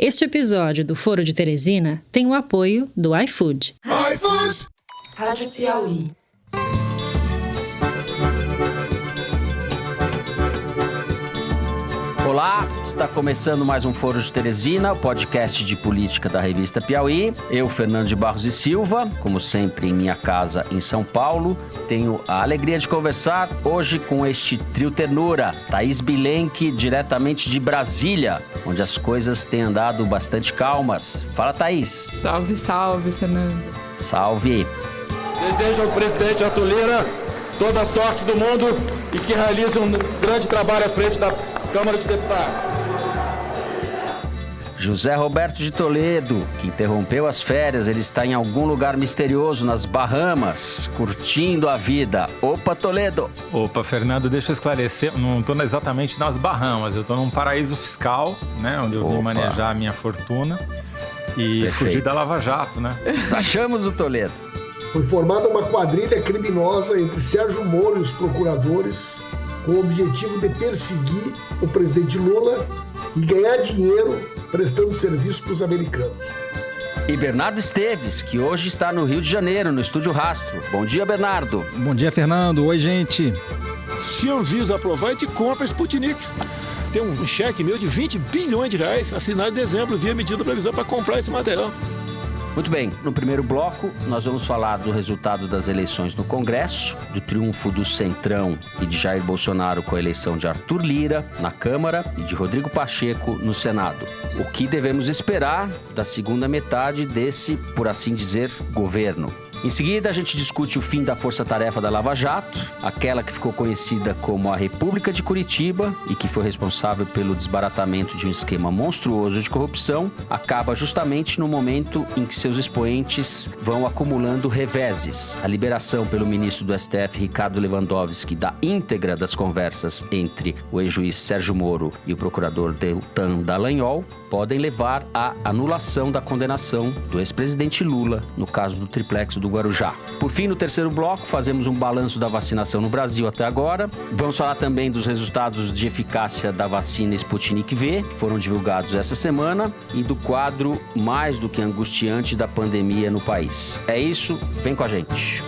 Este episódio do Foro de Teresina tem o apoio do iFood. iFood! Rádio Piauí. Olá, está começando mais um Foro de Teresina, o podcast de política da revista Piauí. Eu, Fernando de Barros e Silva, como sempre em minha casa em São Paulo, tenho a alegria de conversar hoje com este trio ternura, Thaís Bilenque, diretamente de Brasília, onde as coisas têm andado bastante calmas. Fala, Thaís. Salve, salve, Fernando. Salve. Desejo ao presidente Arthur Lira toda a sorte do mundo e que realize um grande trabalho à frente da Câmara de Deputados. José Roberto de Toledo, que interrompeu as férias, ele está em algum lugar misterioso nas Bahamas, curtindo a vida. Opa, Toledo! Opa, Fernando, deixa eu esclarecer, não estou exatamente nas Bahamas, eu estou num paraíso fiscal, né, onde eu vim manejar a minha fortuna e fugir da Lava Jato, né? Achamos o Toledo. Foi formada uma quadrilha criminosa entre Sérgio Moro e os procuradores com o objetivo de perseguir o presidente Lula e ganhar dinheiro prestando serviço para os americanos. E Bernardo Esteves, que hoje está no Rio de Janeiro, no Estúdio Rastro. Bom dia, Bernardo. Bom dia, Fernando. Oi, gente. Se a Anvisa aprovar, a gente compra a Sputnik. Tem um cheque meu de 20 bilhões de reais assinado em dezembro via medida provisória para comprar esse material. Muito bem, no primeiro bloco nós vamos falar do resultado das eleições no Congresso, do triunfo do Centrão e de Jair Bolsonaro com a eleição de Arthur Lira na Câmara e de Rodrigo Pacheco no Senado. O que devemos esperar da segunda metade desse, por assim dizer, governo? Em seguida, a gente discute o fim da força-tarefa da Lava Jato, aquela que ficou conhecida como a República de Curitiba e que foi responsável pelo desbaratamento de um esquema monstruoso de corrupção, acaba justamente no momento em que seus expoentes vão acumulando reveses. A liberação pelo ministro do STF, Ricardo Lewandowski, da íntegra das conversas entre o ex-juiz Sérgio Moro e o procurador Deltan Dallagnol podem levar à anulação da condenação do ex-presidente Lula no caso do triplex do Guarujá. Por fim, no terceiro bloco, fazemos um balanço da vacinação no Brasil até agora. Vamos falar também dos resultados de eficácia da vacina Sputnik V, que foram divulgados essa semana, e do quadro mais do que angustiante da pandemia no país. É isso, vem com a gente.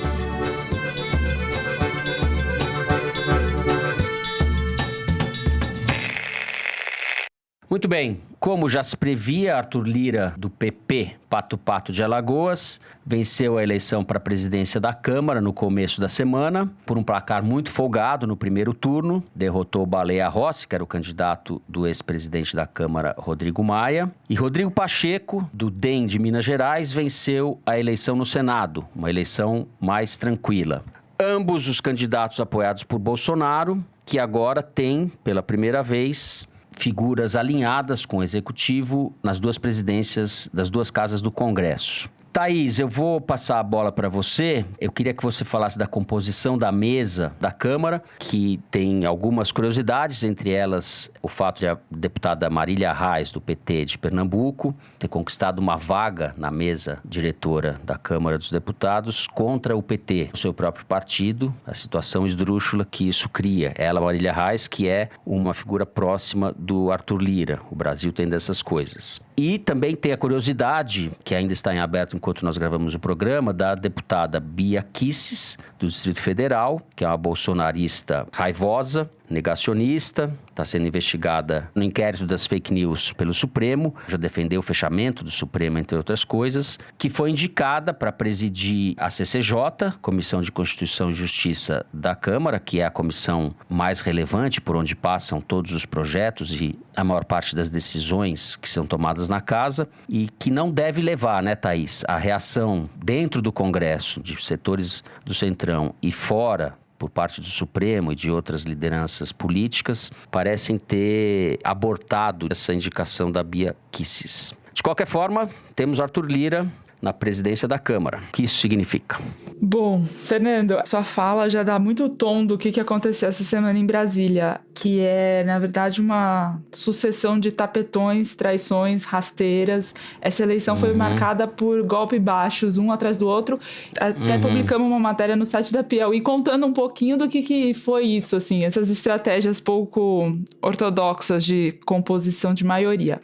Muito bem, como já se previa, Arthur Lira, do PP, Pato de Alagoas, venceu a eleição para a presidência da Câmara no começo da semana, por um placar muito folgado no primeiro turno, derrotou Baleia Rossi, que era o candidato do ex-presidente da Câmara, Rodrigo Maia, e Rodrigo Pacheco, do DEM de Minas Gerais, venceu a eleição no Senado, uma eleição mais tranquila. Ambos os candidatos apoiados por Bolsonaro, que agora tem, pela primeira vez, figuras alinhadas com o executivo nas duas presidências das duas casas do Congresso. Thaís, eu vou passar a bola para você. Eu queria que você falasse da composição da mesa da Câmara, que tem algumas curiosidades, entre elas o fato de a deputada Marília Reis, do PT de Pernambuco, ter conquistado uma vaga na mesa diretora da Câmara dos Deputados contra o PT, o seu próprio partido, a situação esdrúxula que isso cria. Ela, Marília Reis, que é uma figura próxima do Arthur Lira. O Brasil tem dessas coisas. E também tem a curiosidade, que ainda está em aberto enquanto nós gravamos o programa, da deputada Bia Kicis, do Distrito Federal, que é uma bolsonarista raivosa, negacionista, está sendo investigada no inquérito das fake news pelo Supremo, já defendeu o fechamento do Supremo, entre outras coisas, que foi indicada para presidir a CCJ, Comissão de Constituição e Justiça da Câmara, que é a comissão mais relevante por onde passam todos os projetos e a maior parte das decisões que são tomadas na casa, e que não deve levar, né, Thaís, a reação dentro do Congresso, de setores do Centrão e fora, por parte do Supremo e de outras lideranças políticas, parecem ter abortado essa indicação da Bia Kicis. De qualquer forma, temos Arthur Lira na presidência da Câmara. O que isso significa? Bom, Fernando, sua fala já dá muito tom do que aconteceu essa semana em Brasília, que é, na verdade, uma sucessão de tapetões, traições, rasteiras. Essa eleição foi marcada por golpes baixos, um atrás do outro. Até publicamos uma matéria no site da Piauí contando um pouquinho do que foi isso, assim, essas estratégias pouco ortodoxas de composição de maioria.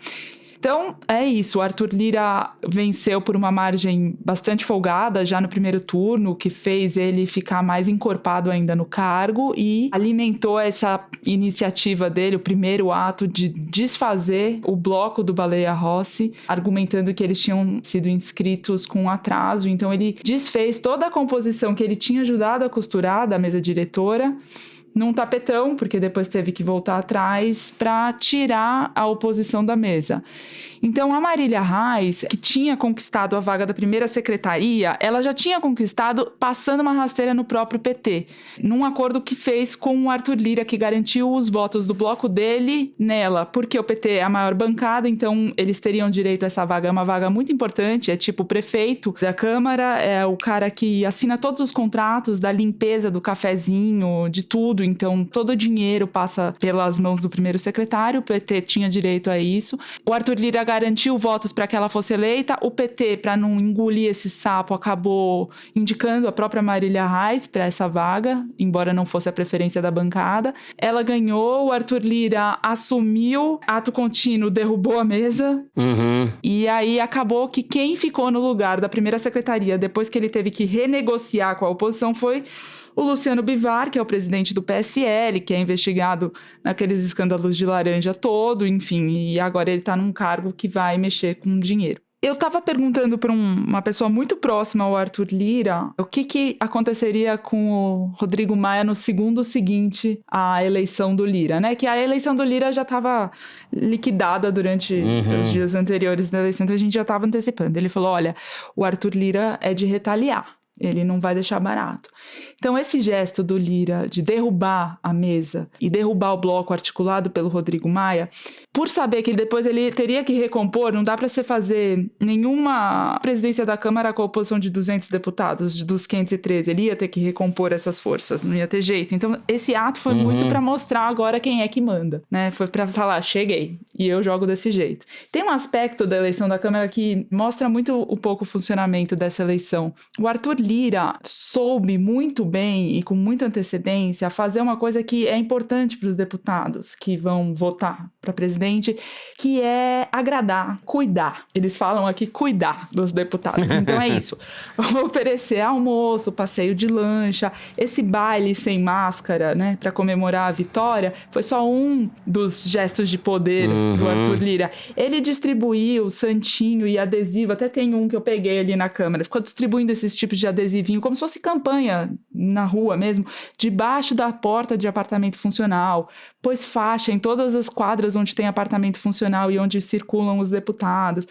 Então, é isso. O Arthur Lira venceu por uma margem bastante folgada já no primeiro turno, o que fez ele ficar mais encorpado ainda no cargo e alimentou essa iniciativa dele, o primeiro ato de desfazer o bloco do Baleia Rossi, argumentando que eles tinham sido inscritos com atraso. Então, ele desfez toda a composição que ele tinha ajudado a costurar da mesa diretora num tapetão, porque depois teve que voltar atrás para tirar a oposição da mesa. Então, a Marília Reis, que tinha conquistado a vaga da primeira secretaria, ela já tinha conquistado passando uma rasteira no próprio PT, num acordo que fez com o Arthur Lira, que garantiu os votos do bloco dele nela, porque o PT é a maior bancada, então eles teriam direito a essa vaga. É uma vaga muito importante, é tipo o prefeito da Câmara, é o cara que assina todos os contratos da limpeza do cafezinho, de tudo, então todo o dinheiro passa pelas mãos do primeiro secretário, o PT tinha direito a isso. O Arthur Lira garantiu votos para que ela fosse eleita. O PT, para não engolir esse sapo, acabou indicando a própria Marília Reis para essa vaga, embora não fosse a preferência da bancada. Ela ganhou, o Arthur Lira assumiu, ato contínuo, derrubou a mesa. E aí acabou que quem ficou no lugar da primeira secretaria, depois que ele teve que renegociar com a oposição, foi o Luciano Bivar, que é o presidente do PSL, que é investigado naqueles escândalos de laranja todo, enfim, e agora ele está num cargo que vai mexer com dinheiro. Eu estava perguntando para uma pessoa muito próxima ao Arthur Lira o que aconteceria com o Rodrigo Maia no segundo seguinte à eleição do Lira, né? Que a eleição do Lira já estava liquidada durante os dias anteriores da eleição, então a gente já estava antecipando. Ele falou, olha, o Arthur Lira é de retaliar. Ele não vai deixar barato. Então, esse gesto do Lira de derrubar a mesa e derrubar o bloco articulado pelo Rodrigo Maia, por saber que depois ele teria que recompor, não dá para você fazer nenhuma presidência da Câmara com a oposição de 200 deputados, dos 513. Ele ia ter que recompor essas forças, não ia ter jeito. Então, esse ato foi muito para mostrar agora quem é que manda, né? Foi para falar, cheguei, e eu jogo desse jeito. Tem um aspecto da eleição da Câmara que mostra muito o pouco funcionamento dessa eleição. O Arthur Lira soube muito bem e com muita antecedência fazer uma coisa que é importante para os deputados que vão votar para presidente, que é agradar, cuidar. Eles falam aqui cuidar dos deputados. Então é isso. Oferecer almoço, passeio de lancha, esse baile sem máscara, né, para comemorar a vitória, foi só um dos gestos de poder do Arthur Lira. Ele distribuiu santinho e adesivo, até tem um que eu peguei ali na Câmara, ficou distribuindo esses tipos de adesivinho, como se fosse campanha na rua mesmo, debaixo da porta de apartamento funcional, pôs faixa em todas as quadras onde tem apartamento funcional e onde circulam os deputados,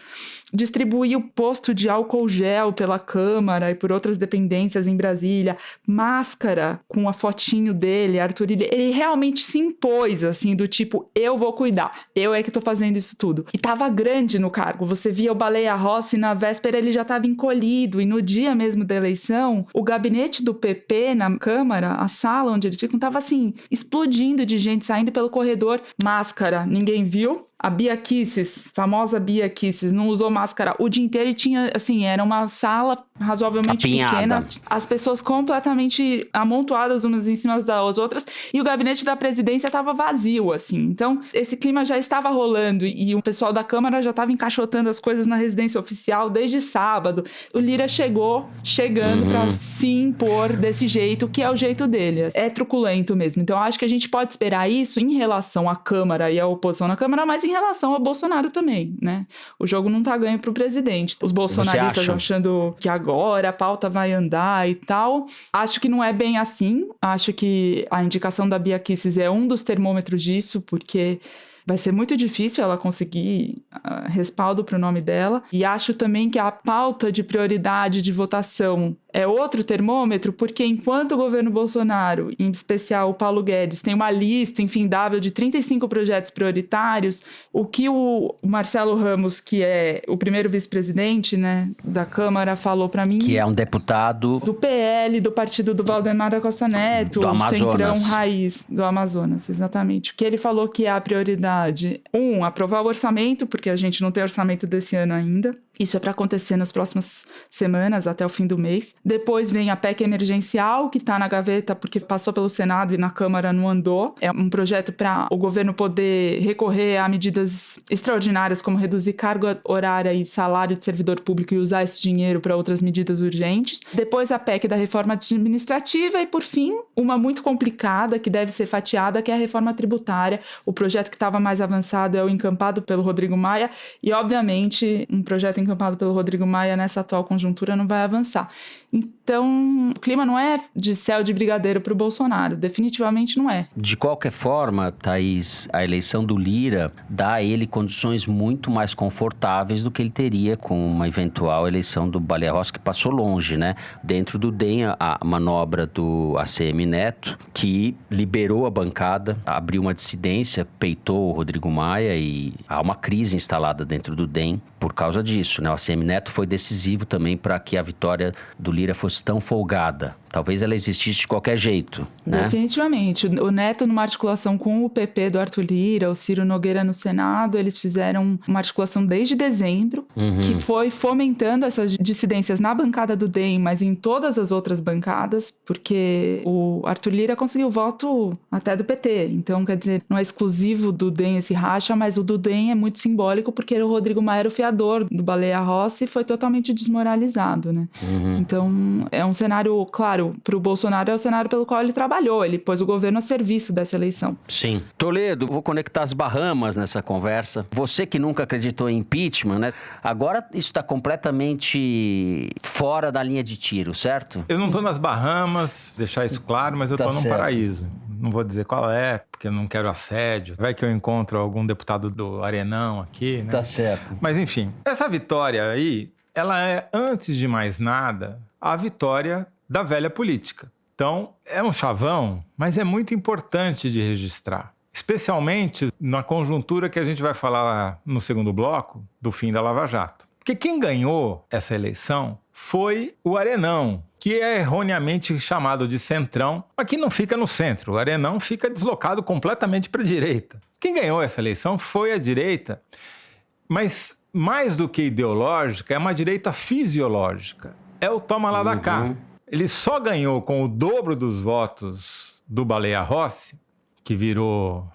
distribuiu posto de álcool gel pela Câmara e por outras dependências em Brasília, máscara com a fotinho dele, Arthur Lira, ele realmente se impôs, assim, do tipo, eu vou cuidar, eu é que tô fazendo isso tudo. E tava grande no cargo, você via o Baleia Rossi, na véspera ele já tava encolhido, e no dia mesmo da eleição, o gabinete do PP na Câmara, a sala onde eles ficam, tava assim, explodindo de gente saindo pelo corredor, máscara, ninguém viu. A Bia Kicis, famosa Bia Kicis, não usou máscara o dia inteiro e tinha, assim, era uma sala razoavelmente pequena, as pessoas completamente amontoadas umas em cima das outras, e o gabinete da presidência estava vazio, assim. Então, esse clima já estava rolando e o pessoal da Câmara já estava encaixotando as coisas na residência oficial desde sábado. O Lira chegando para se impor desse jeito, que é o jeito dele. É truculento mesmo. Então, acho que a gente pode esperar isso em relação à Câmara e à oposição na Câmara, mas em relação ao Bolsonaro também, né? O jogo não tá ganho pro presidente. Os bolsonaristas achando que agora a pauta vai andar e tal. Acho que não é bem assim. Acho que a indicação da Bia Kicis é um dos termômetros disso, porque vai ser muito difícil ela conseguir respaldo para o nome dela. E acho também que a pauta de prioridade de votação é outro termômetro, porque enquanto o governo Bolsonaro, em especial o Paulo Guedes, tem uma lista infindável de 35 projetos prioritários, o que o Marcelo Ramos, que é o primeiro vice-presidente, né, da Câmara, falou para mim... Que é um deputado... do PL, do partido do Valdemar da Costa Neto, do Centrão Raiz, do Amazonas, exatamente. O que ele falou que é a prioridade, aprovar o orçamento, porque a gente não tem orçamento desse ano ainda. Isso é para acontecer nas próximas semanas, até o fim do mês. Depois vem a PEC emergencial, que está na gaveta porque passou pelo Senado e na Câmara não andou. É um projeto para o governo poder recorrer a medidas extraordinárias, como reduzir carga horária e salário de servidor público e usar esse dinheiro para outras medidas urgentes. Depois a PEC da reforma administrativa e, por fim, uma muito complicada que deve ser fatiada, que é a reforma tributária. O projeto que estava mais avançado é o encampado pelo Rodrigo Maia e, obviamente, um projeto encampado pelo Rodrigo Maia nessa atual conjuntura não vai avançar. Então, o clima não é de céu de brigadeiro para o Bolsonaro, definitivamente não é. De qualquer forma, Thaís, a eleição do Lira dá a ele condições muito mais confortáveis do que ele teria com uma eventual eleição do Baleia Rossi, que passou longe, né? Dentro do DEM, a manobra do ACM Neto, que liberou a bancada, abriu uma dissidência, peitou o Rodrigo Maia e há uma crise instalada dentro do DEM por causa disso, né? O ACM Neto foi decisivo também para que a vitória do Lira fosse tão folgada. Talvez ela existisse de qualquer jeito, né? Definitivamente. O Neto, numa articulação com o PP do Arthur Lira, o Ciro Nogueira no Senado, eles fizeram uma articulação desde dezembro, que foi fomentando essas dissidências na bancada do DEM, mas em todas as outras bancadas, porque o Arthur Lira conseguiu voto até do PT. Então, quer dizer, não é exclusivo do DEM esse racha, mas o do DEM é muito simbólico, porque o Rodrigo Maia era o fiador do Baleia Rossi e foi totalmente desmoralizado, né? Então, é um cenário, claro, para o Bolsonaro é o cenário pelo qual ele trabalhou. Ele pôs o governo a serviço dessa eleição. Sim. Toledo, vou conectar as Bahamas nessa conversa. Você que nunca acreditou em impeachment, né? Agora isso está completamente fora da linha de tiro, certo? Eu não estou nas Bahamas, deixar isso claro, mas eu estou num paraíso. Não vou dizer qual é, porque eu não quero assédio. Vai que eu encontro algum deputado do Arenão aqui, né? Tá certo. Mas enfim, essa vitória aí, ela é, antes de mais nada, a vitória da velha política. Então, é um chavão, mas é muito importante de registrar. Especialmente na conjuntura que a gente vai falar no segundo bloco, do fim da Lava Jato. Porque quem ganhou essa eleição foi o Arenão, que é erroneamente chamado de centrão, mas que não fica no centro. O Arenão fica deslocado completamente para a direita. Quem ganhou essa eleição foi a direita, mas mais do que ideológica, é uma direita fisiológica. É o toma lá da cá. Ele só ganhou com o dobro dos votos do Baleia Rossi, que virou,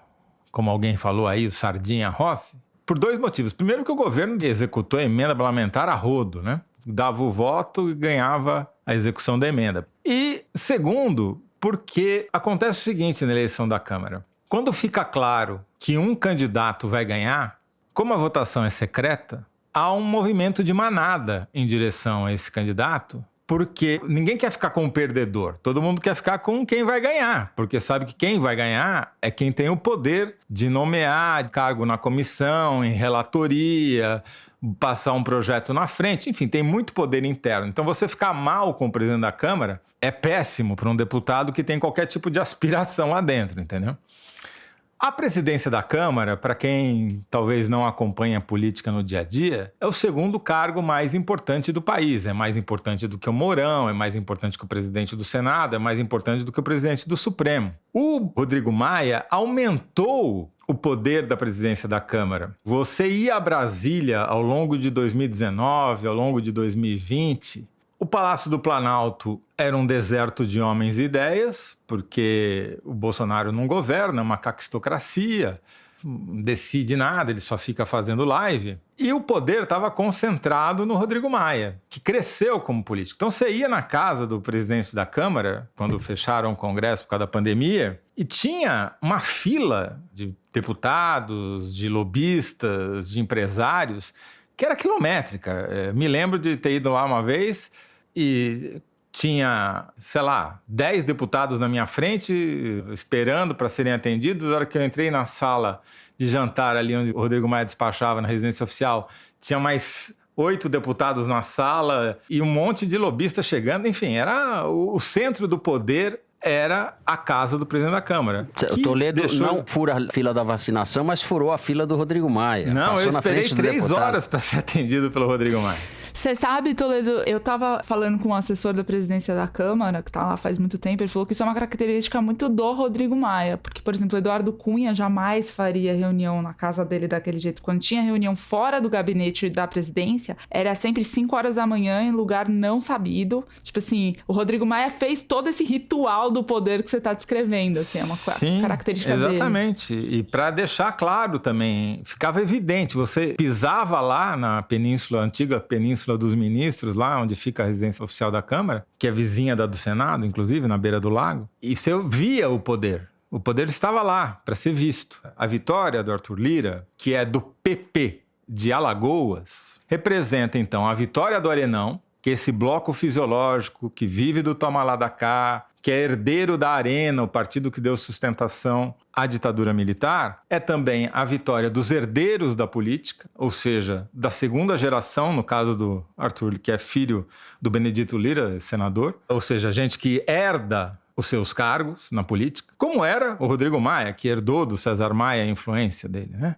como alguém falou aí, o Sardinha Rossi, por dois motivos. Primeiro, que o governo executou a emenda parlamentar a rodo, né? Dava o voto e ganhava a execução da emenda. E segundo, porque acontece o seguinte na eleição da Câmara. Quando fica claro que um candidato vai ganhar, como a votação é secreta, há um movimento de manada em direção a esse candidato, porque ninguém quer ficar com o perdedor, todo mundo quer ficar com quem vai ganhar, porque sabe que quem vai ganhar é quem tem o poder de nomear cargo na comissão, em relatoria, passar um projeto na frente, enfim, tem muito poder interno. Então você ficar mal com o presidente da Câmara é péssimo para um deputado que tem qualquer tipo de aspiração lá dentro, entendeu? A presidência da Câmara, para quem talvez não acompanha a política no dia a dia, é o segundo cargo mais importante do país. É mais importante do que o Mourão, é mais importante que o presidente do Senado, é mais importante do que o presidente do Supremo. O Rodrigo Maia aumentou o poder da presidência da Câmara. Você ia a Brasília ao longo de 2019, ao longo de 2020... O Palácio do Planalto era um deserto de homens e ideias, porque o Bolsonaro não governa, é uma caquistocracia, não decide nada, ele só fica fazendo live. E o poder estava concentrado no Rodrigo Maia, que cresceu como político. Então você ia na casa do presidente da Câmara, quando fecharam o Congresso por causa da pandemia, e tinha uma fila de deputados, de lobistas, de empresários, que era quilométrica. Me lembro de ter ido lá uma vez e tinha, sei lá, 10 deputados na minha frente esperando para serem atendidos. Na hora que eu entrei na sala de jantar ali onde o Rodrigo Maia despachava na residência oficial, tinha mais 8 deputados na sala e um monte de lobistas chegando. Enfim, era o centro do poder. Era a casa do presidente da Câmara. O Toledo não fura a fila da vacinação, mas furou a fila do Rodrigo Maia. Não, eu esperei 3 horas para ser atendido pelo Rodrigo Maia. Você sabe, Toledo, eu tava falando com um assessor da presidência da Câmara, que tá lá faz muito tempo, ele falou que isso é uma característica muito do Rodrigo Maia, porque, por exemplo, Eduardo Cunha jamais faria reunião na casa dele daquele jeito. Quando tinha reunião fora do gabinete da presidência, era sempre 5 horas da manhã em lugar não sabido. Tipo assim, o Rodrigo Maia fez todo esse ritual do poder que você tá descrevendo, assim, é uma característica dele. Exatamente. E para deixar claro também, ficava evidente, você pisava lá na antiga Península dos Ministros, lá onde fica a residência oficial da Câmara, que é vizinha da do Senado, inclusive, na beira do lago, e você via o poder. O poder estava lá para ser visto. A vitória do Arthur Lira, que é do PP de Alagoas, representa, então, a vitória do Arenão, que é esse bloco fisiológico que vive do toma lá da cá, que é herdeiro da Arena, o partido que deu sustentação à ditadura militar, é também a vitória dos herdeiros da política, ou seja, da segunda geração, no caso do Arthur, que é filho do Benedito Lira, senador, ou seja, gente que herda os seus cargos na política, como era o Rodrigo Maia, que herdou do César Maia a influência dele, né?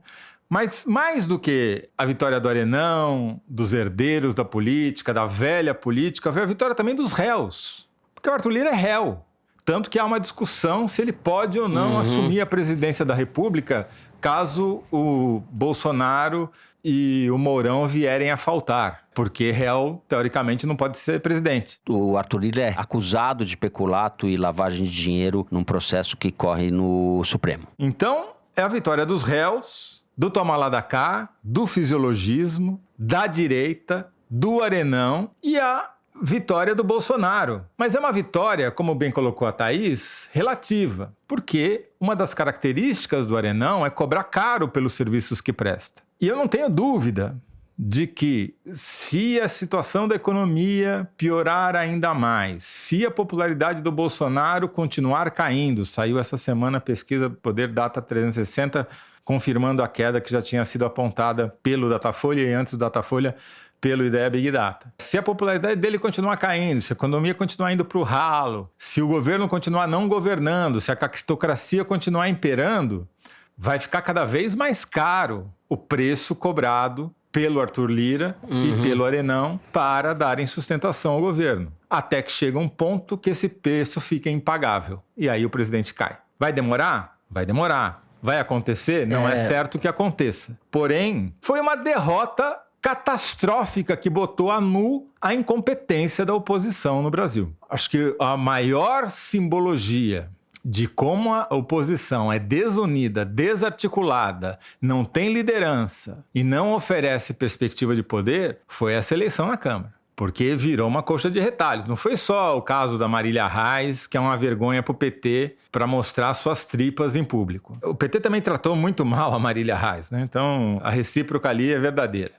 Mas mais do que a vitória do Arenão, dos herdeiros da política, da velha política, veio a vitória também dos réus. Porque o Arthur Lira é réu. Tanto que há uma discussão se ele pode ou não assumir a presidência da República caso o Bolsonaro e o Mourão vierem a faltar. Porque réu, teoricamente, não pode ser presidente. O Arthur Lira é acusado de peculato e lavagem de dinheiro num processo que corre no Supremo. Então, é a vitória dos réus, do toma lá da cá, do fisiologismo, da direita, do Arenão e a vitória do Bolsonaro. Mas é uma vitória, como bem colocou a Thaís, relativa. Porque uma das características do Arenão é cobrar caro pelos serviços que presta. E eu não tenho dúvida de que, se a situação da economia piorar ainda mais, se a popularidade do Bolsonaro continuar caindo, saiu essa semana a pesquisa Poder Data 360, confirmando a queda que já tinha sido apontada pelo Datafolha e antes do Datafolha pelo IDEA Big Data. Se a popularidade dele continuar caindo, se a economia continuar indo para o ralo, se o governo continuar não governando, se a caquistocracia continuar imperando, vai ficar cada vez mais caro o preço cobrado pelo Arthur Lira e pelo Arenão para darem sustentação ao governo. Até que chega um ponto que esse preço fica impagável. E aí o presidente cai. Vai demorar? Vai demorar. Vai acontecer? Não é certo que aconteça. Porém, foi uma derrota catastrófica que botou a nu a incompetência da oposição no Brasil. Acho que a maior simbologia de como a oposição é desunida, desarticulada, não tem liderança e não oferece perspectiva de poder foi essa eleição na Câmara. Porque virou uma coxa de retalhos. Não foi só o caso da Marília Reis, que é uma vergonha para o PT para mostrar suas tripas em público. O PT também tratou muito mal a Marília Reis, né? Então a recíproca ali é verdadeira.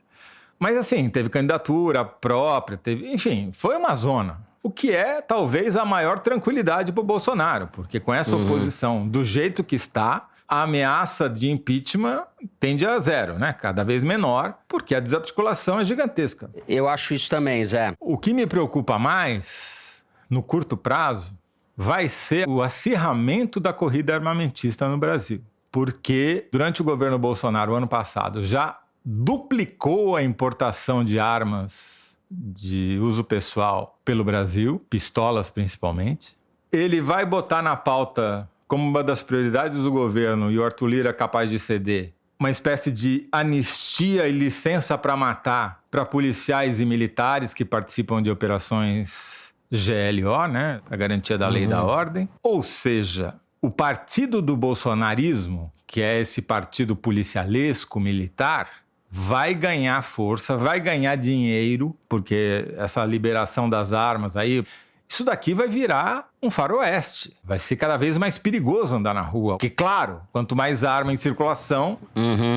Mas assim, teve candidatura própria, enfim, foi uma zona. O que é, talvez, a maior tranquilidade para o Bolsonaro, porque com essa oposição do jeito que está, a ameaça de impeachment tende a zero, né? Cada vez menor, porque a desarticulação é gigantesca. Eu acho isso também, Zé. O que me preocupa mais, no curto prazo, vai ser o acirramento da corrida armamentista no Brasil. Porque durante o governo Bolsonaro, ano passado, já duplicou a importação de armas de uso pessoal pelo Brasil, pistolas principalmente. Ele vai botar na pauta, como uma das prioridades do governo, e o Arthur Lira é capaz de ceder, uma espécie de anistia e licença para matar para policiais e militares que participam de operações GLO, né, a garantia da lei e da ordem. Ou seja, o partido do bolsonarismo, que é esse partido policialesco militar, vai ganhar força, vai ganhar dinheiro, porque essa liberação das armas aí, isso daqui vai virar um faroeste. Vai ser cada vez mais perigoso andar na rua. Porque, claro, quanto mais arma em circulação,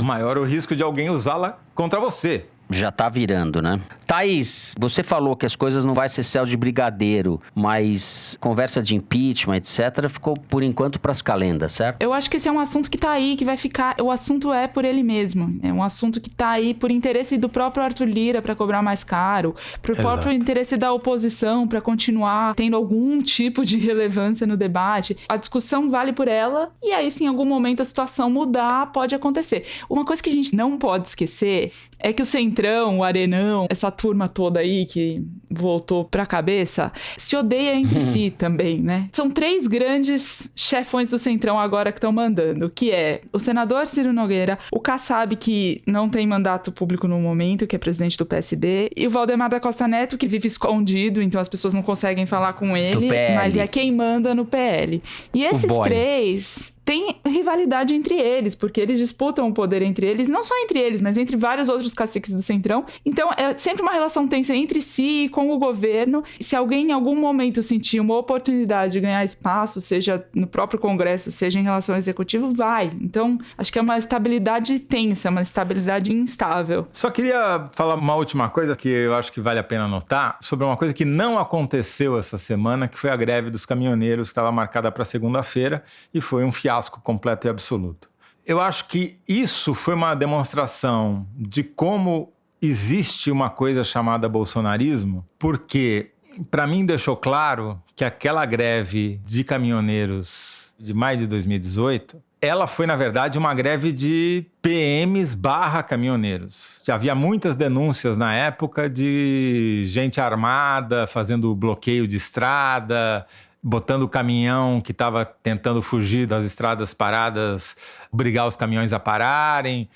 maior o risco de alguém usá-la contra você. Já tá virando, né? Thaís, você falou que as coisas não vai ser céu de brigadeiro, mas conversa de impeachment, etc., ficou por enquanto pras calendas, certo? Eu acho que esse é um assunto que tá aí, que vai ficar... O assunto é por ele mesmo. É um assunto que tá aí por interesse do próprio Arthur Lira para cobrar mais caro, pro próprio interesse da oposição para continuar tendo algum tipo de relevância no debate. A discussão vale por ela e aí, se em algum momento a situação mudar, pode acontecer. Uma coisa que a gente não pode esquecer é que o Centrão, o Arenão, essa turma toda aí que voltou pra cabeça se odeia entre si também, né? São 3 grandes chefões do Centrão agora que estão mandando, que é o senador Ciro Nogueira, o Kassab, que não tem mandato público no momento, que é presidente do PSD, e o Valdemar da Costa Neto, que vive escondido, então as pessoas não conseguem falar com ele, mas é quem manda no PL. E esses 3... tem rivalidade entre eles, porque eles disputam o poder entre eles, não só entre eles, mas entre vários outros caciques do Centrão. Então, é sempre uma relação tensa entre si e com o governo. Se alguém em algum momento sentir uma oportunidade de ganhar espaço, seja no próprio Congresso, seja em relação ao Executivo, vai. Então, acho que é uma estabilidade tensa, uma estabilidade instável. Só queria falar uma última coisa que eu acho que vale a pena notar, sobre uma coisa que não aconteceu essa semana, que foi a greve dos caminhoneiros, que estava marcada para segunda-feira, e foi um fiasco completo e absoluto. Eu acho que isso foi uma demonstração de como existe uma coisa chamada bolsonarismo, porque, para mim, deixou claro que aquela greve de caminhoneiros de maio de 2018, ela foi, na verdade, uma greve de PMs/caminhoneiros. Já havia muitas denúncias na época de gente armada fazendo bloqueio de estrada, botando o caminhão que estava tentando fugir das estradas paradas, obrigar os caminhões a pararem.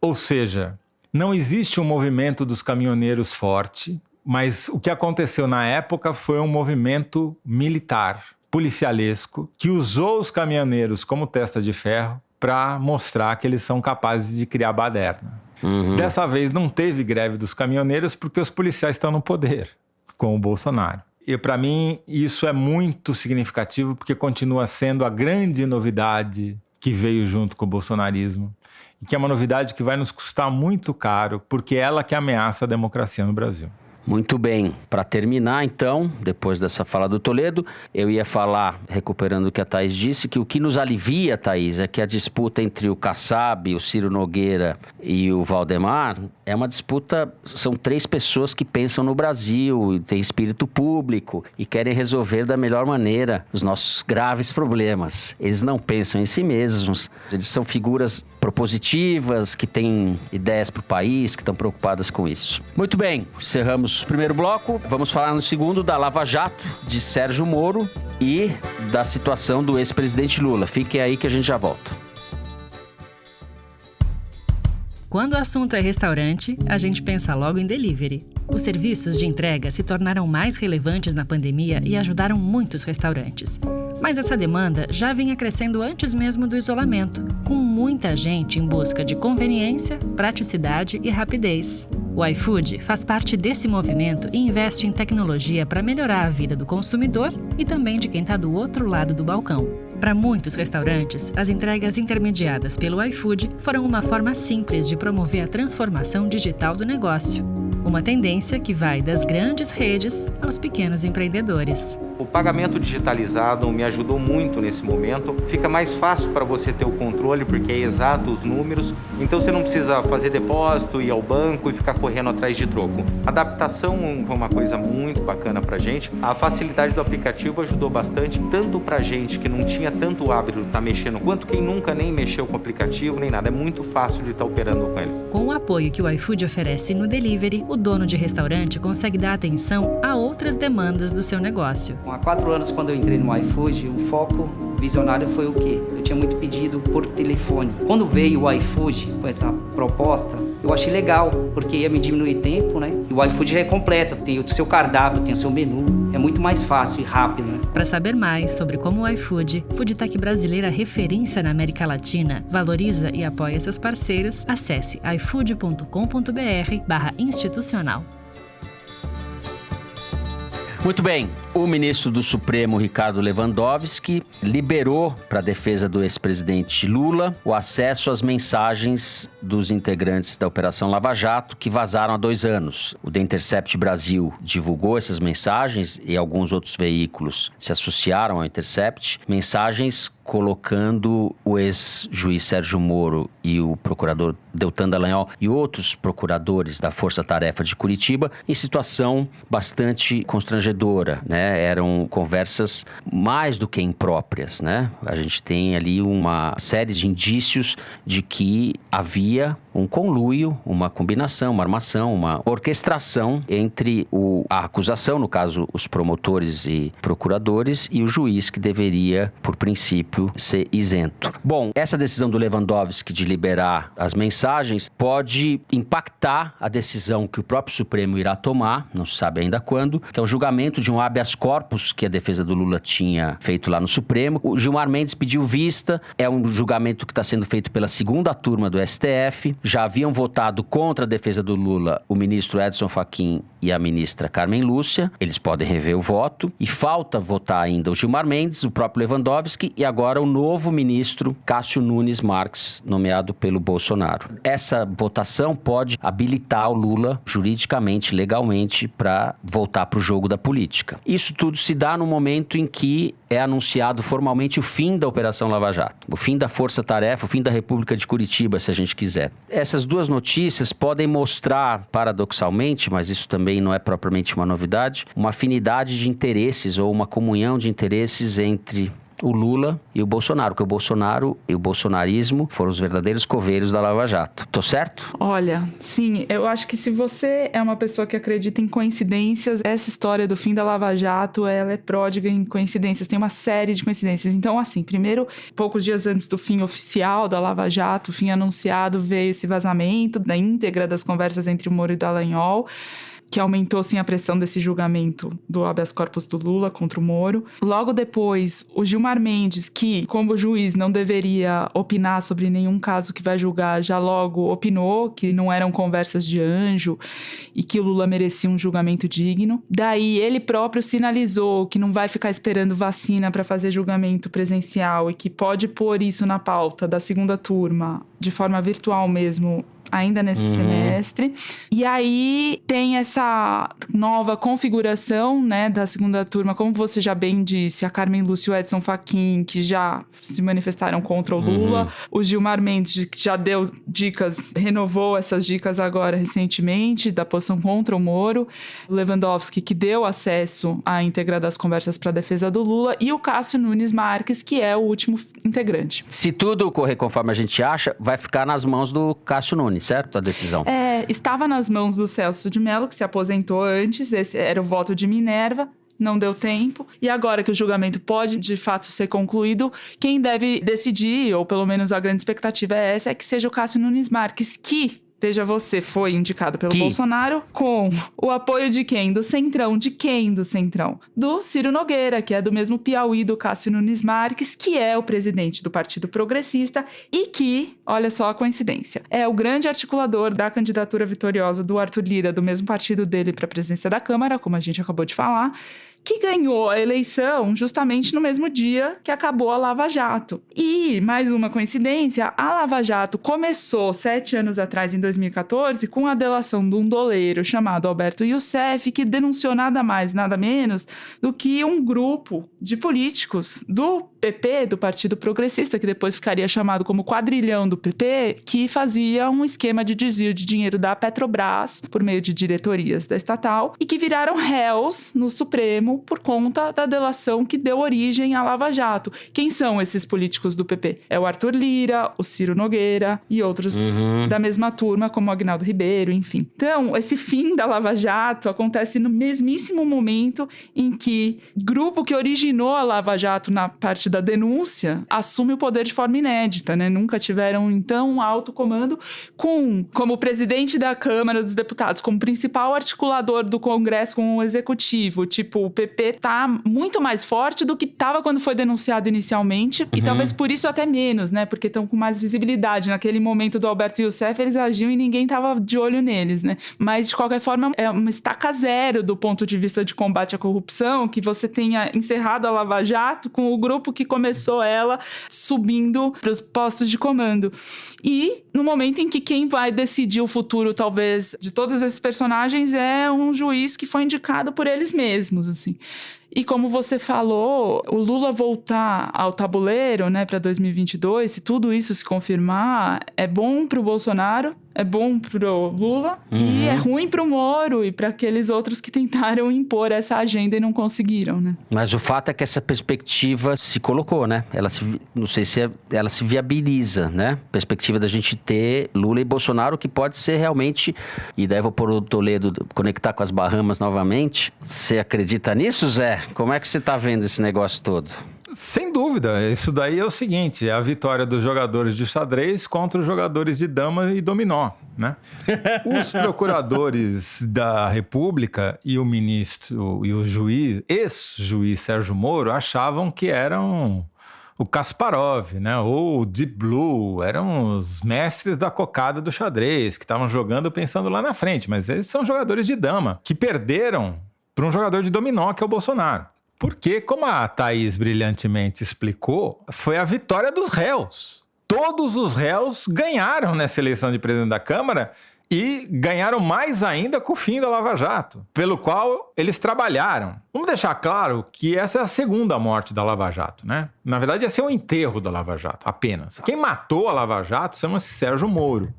Ou seja, não existe um movimento dos caminhoneiros forte, mas o que aconteceu na época foi um movimento militar, policialesco, que usou os caminhoneiros como testa de ferro para mostrar que eles são capazes de criar baderna. Dessa vez não teve greve dos caminhoneiros porque os policiais estão no poder, com o Bolsonaro. E, para mim, isso é muito significativo porque continua sendo a grande novidade que veio junto com o bolsonarismo e que é uma novidade que vai nos custar muito caro porque é ela que ameaça a democracia no Brasil. Muito bem. Para terminar, então, depois dessa fala do Toledo, eu ia falar, recuperando o que a Thaís disse, que o que nos alivia, Thaís, é que a disputa entre o Kassab, o Ciro Nogueira e o Valdemar é uma disputa, são 3 pessoas que pensam no Brasil, têm espírito público e querem resolver da melhor maneira os nossos graves problemas. Eles não pensam em si mesmos, eles são figuras propositivas, que têm ideias para o país, que estão preocupadas com isso. Muito bem, encerramos o primeiro bloco. Vamos falar no segundo da Lava Jato, de Sérgio Moro e da situação do ex-presidente Lula. Fiquem aí que a gente já volta. Quando o assunto é restaurante, a gente pensa logo em delivery. Os serviços de entrega se tornaram mais relevantes na pandemia e ajudaram muitos restaurantes. Mas essa demanda já vinha crescendo antes mesmo do isolamento, com muita gente em busca de conveniência, praticidade e rapidez. O iFood faz parte desse movimento e investe em tecnologia para melhorar a vida do consumidor e também de quem está do outro lado do balcão. Para muitos restaurantes, as entregas intermediadas pelo iFood foram uma forma simples de promover a transformação digital do negócio. Uma tendência que vai das grandes redes aos pequenos empreendedores. O pagamento digitalizado me ajudou muito nesse momento. Fica mais fácil para você ter o controle, porque é exato os números. Então você não precisa fazer depósito, ir ao banco e ficar correndo atrás de troco. A adaptação foi uma coisa muito bacana para a gente. A facilidade do aplicativo ajudou bastante, tanto para a gente que não tinha tanto hábito de estar mexendo, quanto quem nunca nem mexeu com o aplicativo, nem nada. É muito fácil de estar operando com ele. Com o apoio que o iFood oferece no delivery, o dono de restaurante consegue dar atenção a outras demandas do seu negócio. Há 4 anos, quando eu entrei no iFood, o foco visionário foi o quê? Eu tinha muito pedido por telefone. Quando veio o iFood com essa proposta, eu achei legal, porque ia me diminuir tempo, né? E o iFood já é completo, tem o seu cardápio, tem o seu menu. É muito mais fácil e rápido, né? Para saber mais sobre como o iFood, foodtech brasileira referência na América Latina, valoriza e apoia seus parceiros, acesse ifood.com.br/institucional. Muito bem, o ministro do Supremo, Ricardo Lewandowski, liberou para a defesa do ex-presidente Lula o acesso às mensagens dos integrantes da Operação Lava Jato que vazaram há 2 anos. O The Intercept Brasil divulgou essas mensagens e alguns outros veículos se associaram ao Intercept, mensagens colocando o ex-juiz Sérgio Moro e o procurador Deltan Dallagnol e outros procuradores da Força Tarefa de Curitiba em situação bastante constrangedora, né? Eram conversas mais do que impróprias, né? A gente tem ali uma série de indícios de que havia um conluio, uma combinação, uma armação, uma orquestração entre a acusação, no caso os promotores e procuradores, e o juiz que deveria, por princípio, ser isento. Bom, essa decisão do Lewandowski de liberar as mensagens pode impactar a decisão que o próprio Supremo irá tomar, não se sabe ainda quando, que é o julgamento de um habeas corpus que a defesa do Lula tinha feito lá no Supremo. O Gilmar Mendes pediu vista, é um julgamento que está sendo feito pela segunda turma do STF. Já haviam votado contra a defesa do Lula o ministro Edson Fachin e a ministra Carmen Lúcia. Eles podem rever o voto. E falta votar ainda o Gilmar Mendes, o próprio Lewandowski e agora o novo ministro Cássio Nunes Marques, nomeado pelo Bolsonaro. Essa votação pode habilitar o Lula juridicamente, legalmente, para voltar para o jogo da política. Isso tudo se dá no momento em que é anunciado formalmente o fim da Operação Lava Jato, o fim da Força-Tarefa, o fim da República de Curitiba, se a gente quiser. Essas duas notícias podem mostrar, paradoxalmente, mas isso também não é propriamente uma novidade, uma afinidade de interesses ou uma comunhão de interesses entre o Lula e o Bolsonaro, porque o Bolsonaro e o bolsonarismo foram os verdadeiros coveiros da Lava Jato. Tô certo? Olha, sim, eu acho que se você é uma pessoa que acredita em coincidências, essa história do fim da Lava Jato, ela é pródiga em coincidências, tem uma série de coincidências. Então, assim, primeiro, poucos dias antes do fim oficial da Lava Jato, o fim anunciado, veio esse vazamento da íntegra das conversas entre o Moro e o Dallagnol, que aumentou, sim, a pressão desse julgamento do habeas corpus do Lula contra o Moro. Logo depois, o Gilmar Mendes, que, como juiz, não deveria opinar sobre nenhum caso que vai julgar, já logo opinou que não eram conversas de anjo e que o Lula merecia um julgamento digno. Daí, ele próprio sinalizou que não vai ficar esperando vacina para fazer julgamento presencial e que pode pôr isso na pauta da segunda turma, de forma virtual mesmo, ainda nesse semestre. E aí tem essa nova configuração, né, da segunda turma, como você já bem disse, a Carmen Lúcia e o Edson Fachin, que já se manifestaram contra o Lula, o Gilmar Mendes, que já deu dicas, renovou essas dicas agora recentemente, da posição contra o Moro, o Lewandowski, que deu acesso à íntegra das conversas para a defesa do Lula, e o Cássio Nunes Marques, que é o último integrante. Se tudo ocorrer conforme a gente acha, vai ficar nas mãos do Cássio Nunes, certo? A decisão. Estava nas mãos do Celso de Mello, que se aposentou antes, esse era o voto de Minerva, não deu tempo. E agora que o julgamento pode, de fato, ser concluído, quem deve decidir, ou pelo menos a grande expectativa é essa, é que seja o Cássio Nunes Marques, que... Veja você, foi indicado pelo Bolsonaro com o apoio de quem? Do Centrão. De quem do Centrão? Do Ciro Nogueira, que é do mesmo Piauí do Cássio Nunes Marques, que é o presidente do Partido Progressista e que, olha só a coincidência, é o grande articulador da candidatura vitoriosa do Arthur Lira, do mesmo partido dele para a presidência da Câmara, como a gente acabou de falar, que ganhou a eleição justamente no mesmo dia que acabou a Lava Jato. E, mais uma coincidência, a Lava Jato começou 7 anos atrás, em 2014, com a delação de um doleiro chamado Alberto Youssef, que denunciou nada mais, nada menos do que um grupo de políticos do PP, do Partido Progressista, que depois ficaria chamado como quadrilhão do PP, que fazia um esquema de desvio de dinheiro da Petrobras por meio de diretorias da estatal e que viraram réus no Supremo por conta da delação que deu origem à Lava Jato. Quem são esses políticos do PP? É o Arthur Lira, o Ciro Nogueira e outros da mesma turma, como o Aguinaldo Ribeiro, enfim. Então, esse fim da Lava Jato acontece no mesmíssimo momento em que o grupo que originou a Lava Jato na parte da denúncia assume o poder de forma inédita, né? Nunca tiveram, então, alto comando como presidente da Câmara dos Deputados, como principal articulador do Congresso com o Executivo. Tipo, o PP tá muito mais forte do que estava quando foi denunciado inicialmente, e talvez por isso até menos, né? Porque estão com mais visibilidade. Naquele momento do Alberto Youssef, eles agiam e ninguém tava de olho neles, né? Mas, de qualquer forma, é uma estaca zero do ponto de vista de combate à corrupção, que você tenha encerrado a Lava Jato com o grupo que começou ela subindo para os postos de comando. E no momento em que quem vai decidir o futuro, talvez, de todos esses personagens é um juiz que foi indicado por eles mesmos, assim. E como você falou, o Lula voltar ao tabuleiro, né, para 2022, se tudo isso se confirmar, é bom para o Bolsonaro, é bom para o Lula e é ruim para o Moro e para aqueles outros que tentaram impor essa agenda e não conseguiram, né? Mas o fato é que essa perspectiva se colocou, né? Não sei se ela se viabiliza, né? Perspectiva da gente ter Lula e Bolsonaro, que pode ser realmente... E daí eu vou pôr o Toledo conectar com as Bahamas novamente. Você acredita nisso, Zé? Como é que você tá vendo esse negócio todo? Sem dúvida, isso daí é o seguinte, é a vitória dos jogadores de xadrez contra os jogadores de dama e dominó, né? Os procuradores da República e o ministro e o juiz, ex-juiz Sérgio Moro, achavam que eram o Kasparov, né? Ou o Deep Blue, eram os mestres da cocada do xadrez, que estavam jogando pensando lá na frente, mas eles são jogadores de dama, que perderam para um jogador de dominó, que é o Bolsonaro. Porque, como a Thaís brilhantemente explicou, foi a vitória dos réus. Todos os réus ganharam nessa eleição de presidente da Câmara e ganharam mais ainda com o fim da Lava Jato, pelo qual eles trabalharam. Vamos deixar claro que essa é a segunda morte da Lava Jato, né? Na verdade, ia ser o enterro da Lava Jato, apenas. Quem matou a Lava Jato chama-se Sérgio Moro.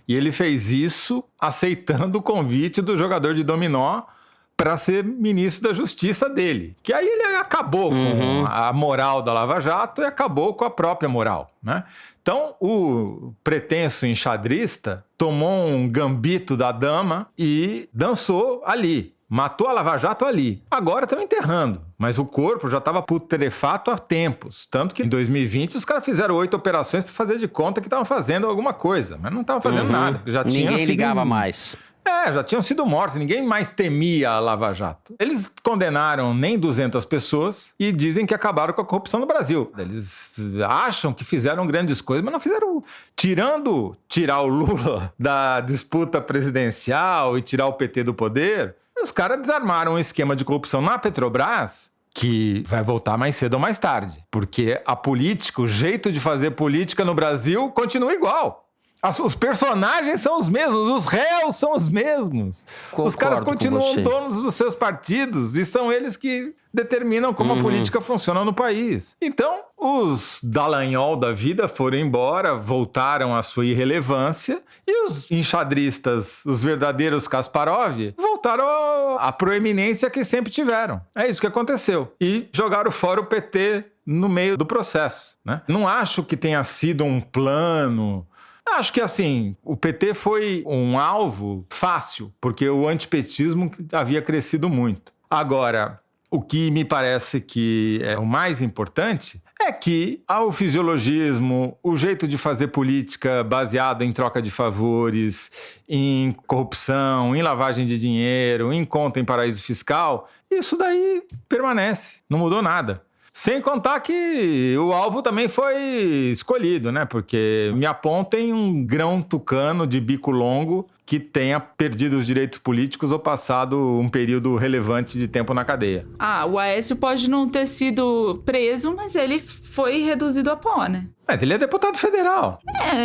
E ele fez isso aceitando o convite do jogador de dominó para ser ministro da Justiça dele. Que aí ele acabou com a moral da Lava Jato e acabou com a própria moral, né? Então, o pretenso enxadrista tomou um gambito da dama e dançou ali. Matou a Lava Jato ali. Agora estão enterrando. Mas o corpo já estava putrefato há tempos. Tanto que em 2020 os caras fizeram 8 operações para fazer de conta que estavam fazendo alguma coisa. Mas não estavam fazendo nada. Ninguém ligava mais. Já tinham sido mortos, ninguém mais temia a Lava Jato. Eles condenaram nem 200 pessoas e dizem que acabaram com a corrupção no Brasil. Eles acham que fizeram grandes coisas, mas não fizeram. Tirar o Lula da disputa presidencial e tirar o PT do poder, os caras desarmaram um esquema de corrupção na Petrobras que vai voltar mais cedo ou mais tarde. Porque a política, o jeito de fazer política no Brasil continua igual. Os personagens são os mesmos, os réus são os mesmos. Concordo, os caras continuam donos dos seus partidos e são eles que determinam como a política funciona no país. Então, os Dallagnol da vida foram embora, voltaram à sua irrelevância e os enxadristas, os verdadeiros Kasparov, voltaram à proeminência que sempre tiveram. É isso que aconteceu. E jogaram fora o PT no meio do processo, né? Não acho que tenha sido um plano... Acho que, assim, o PT foi um alvo fácil, porque o antipetismo havia crescido muito. Agora, o que me parece que é o mais importante é que o fisiologismo, o jeito de fazer política baseado em troca de favores, em corrupção, em lavagem de dinheiro, em conta em paraíso fiscal, isso daí permanece, não mudou nada. Sem contar que o alvo também foi escolhido, né? Porque me apontem um grão tucano de bico longo que tenha perdido os direitos políticos ou passado um período relevante de tempo na cadeia. O Aécio pode não ter sido preso, mas ele foi reduzido a pó, né? Mas ele é deputado federal.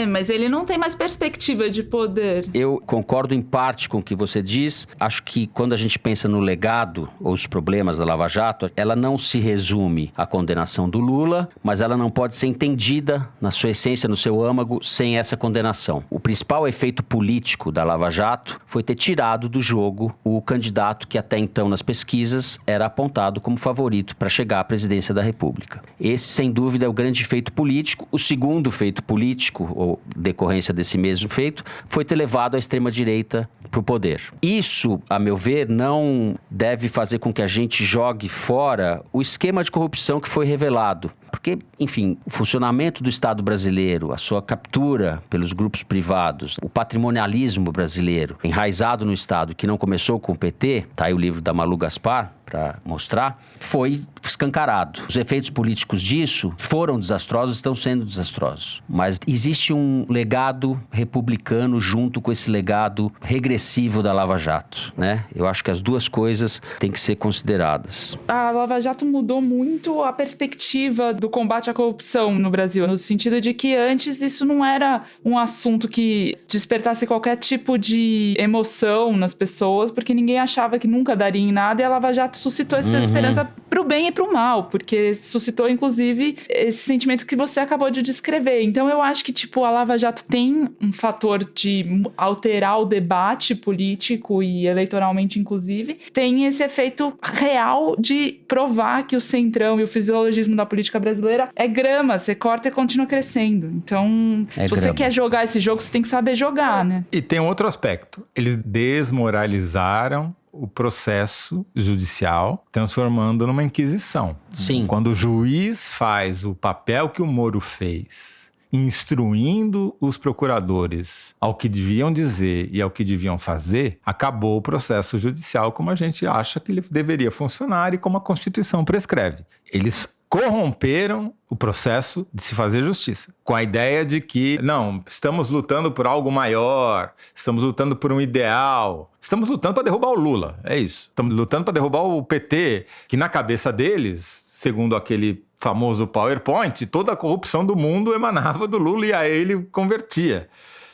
Mas ele não tem mais perspectiva de poder. Eu concordo em parte com o que você diz. Acho que quando a gente pensa no legado ou os problemas da Lava Jato, ela não se resume à condenação do Lula, mas ela não pode ser entendida na sua essência, no seu âmago, sem essa condenação. O principal efeito político da Lava Jato foi ter tirado do jogo o candidato que até então nas pesquisas era apontado como favorito para chegar à presidência da República. Esse, sem dúvida, é o grande feito político. O segundo feito político, ou decorrência desse mesmo feito, foi ter levado a extrema-direita para o poder. Isso, a meu ver, não deve fazer com que a gente jogue fora o esquema de corrupção que foi revelado. Porque, enfim, o funcionamento do Estado brasileiro, a sua captura pelos grupos privados, o patrimonialismo brasileiro, enraizado no Estado, que não começou com o PT, tá aí o livro da Malu Gaspar para mostrar, foi escancarado. Os efeitos políticos disso foram desastrosos, estão sendo desastrosos. Mas existe um legado republicano junto com esse legado regressivo da Lava Jato, né? Eu acho que as duas coisas têm que ser consideradas. A Lava Jato mudou muito a perspectiva do combate à corrupção no Brasil, no sentido de que antes isso não era um assunto que despertasse qualquer tipo de emoção nas pessoas, porque ninguém achava que nunca daria em nada, e a Lava Jato suscitou essa esperança pro bem e pro mal, porque suscitou, inclusive, esse sentimento que você acabou de descrever. Então, eu acho que, tipo, a Lava Jato tem um fator de alterar o debate político e eleitoralmente, inclusive, tem esse efeito real de provar que o centrão e o fisiologismo da política brasileira é grama, você corta e continua crescendo. Então, se você quer jogar esse jogo, você tem que saber jogar, né? E tem um outro aspecto. Eles desmoralizaram o processo judicial, transformando numa inquisição. Sim. Quando o juiz faz o papel que o Moro fez, instruindo os procuradores ao que deviam dizer e ao que deviam fazer, acabou o processo judicial como a gente acha que ele deveria funcionar e como a Constituição prescreve. Eles corromperam o processo de se fazer justiça, com a ideia de que, não, estamos lutando por algo maior, estamos lutando por um ideal, estamos lutando para derrubar o Lula, é isso. Estamos lutando para derrubar o PT, que na cabeça deles, segundo aquele famoso PowerPoint, toda a corrupção do mundo emanava do Lula e a ele convertia.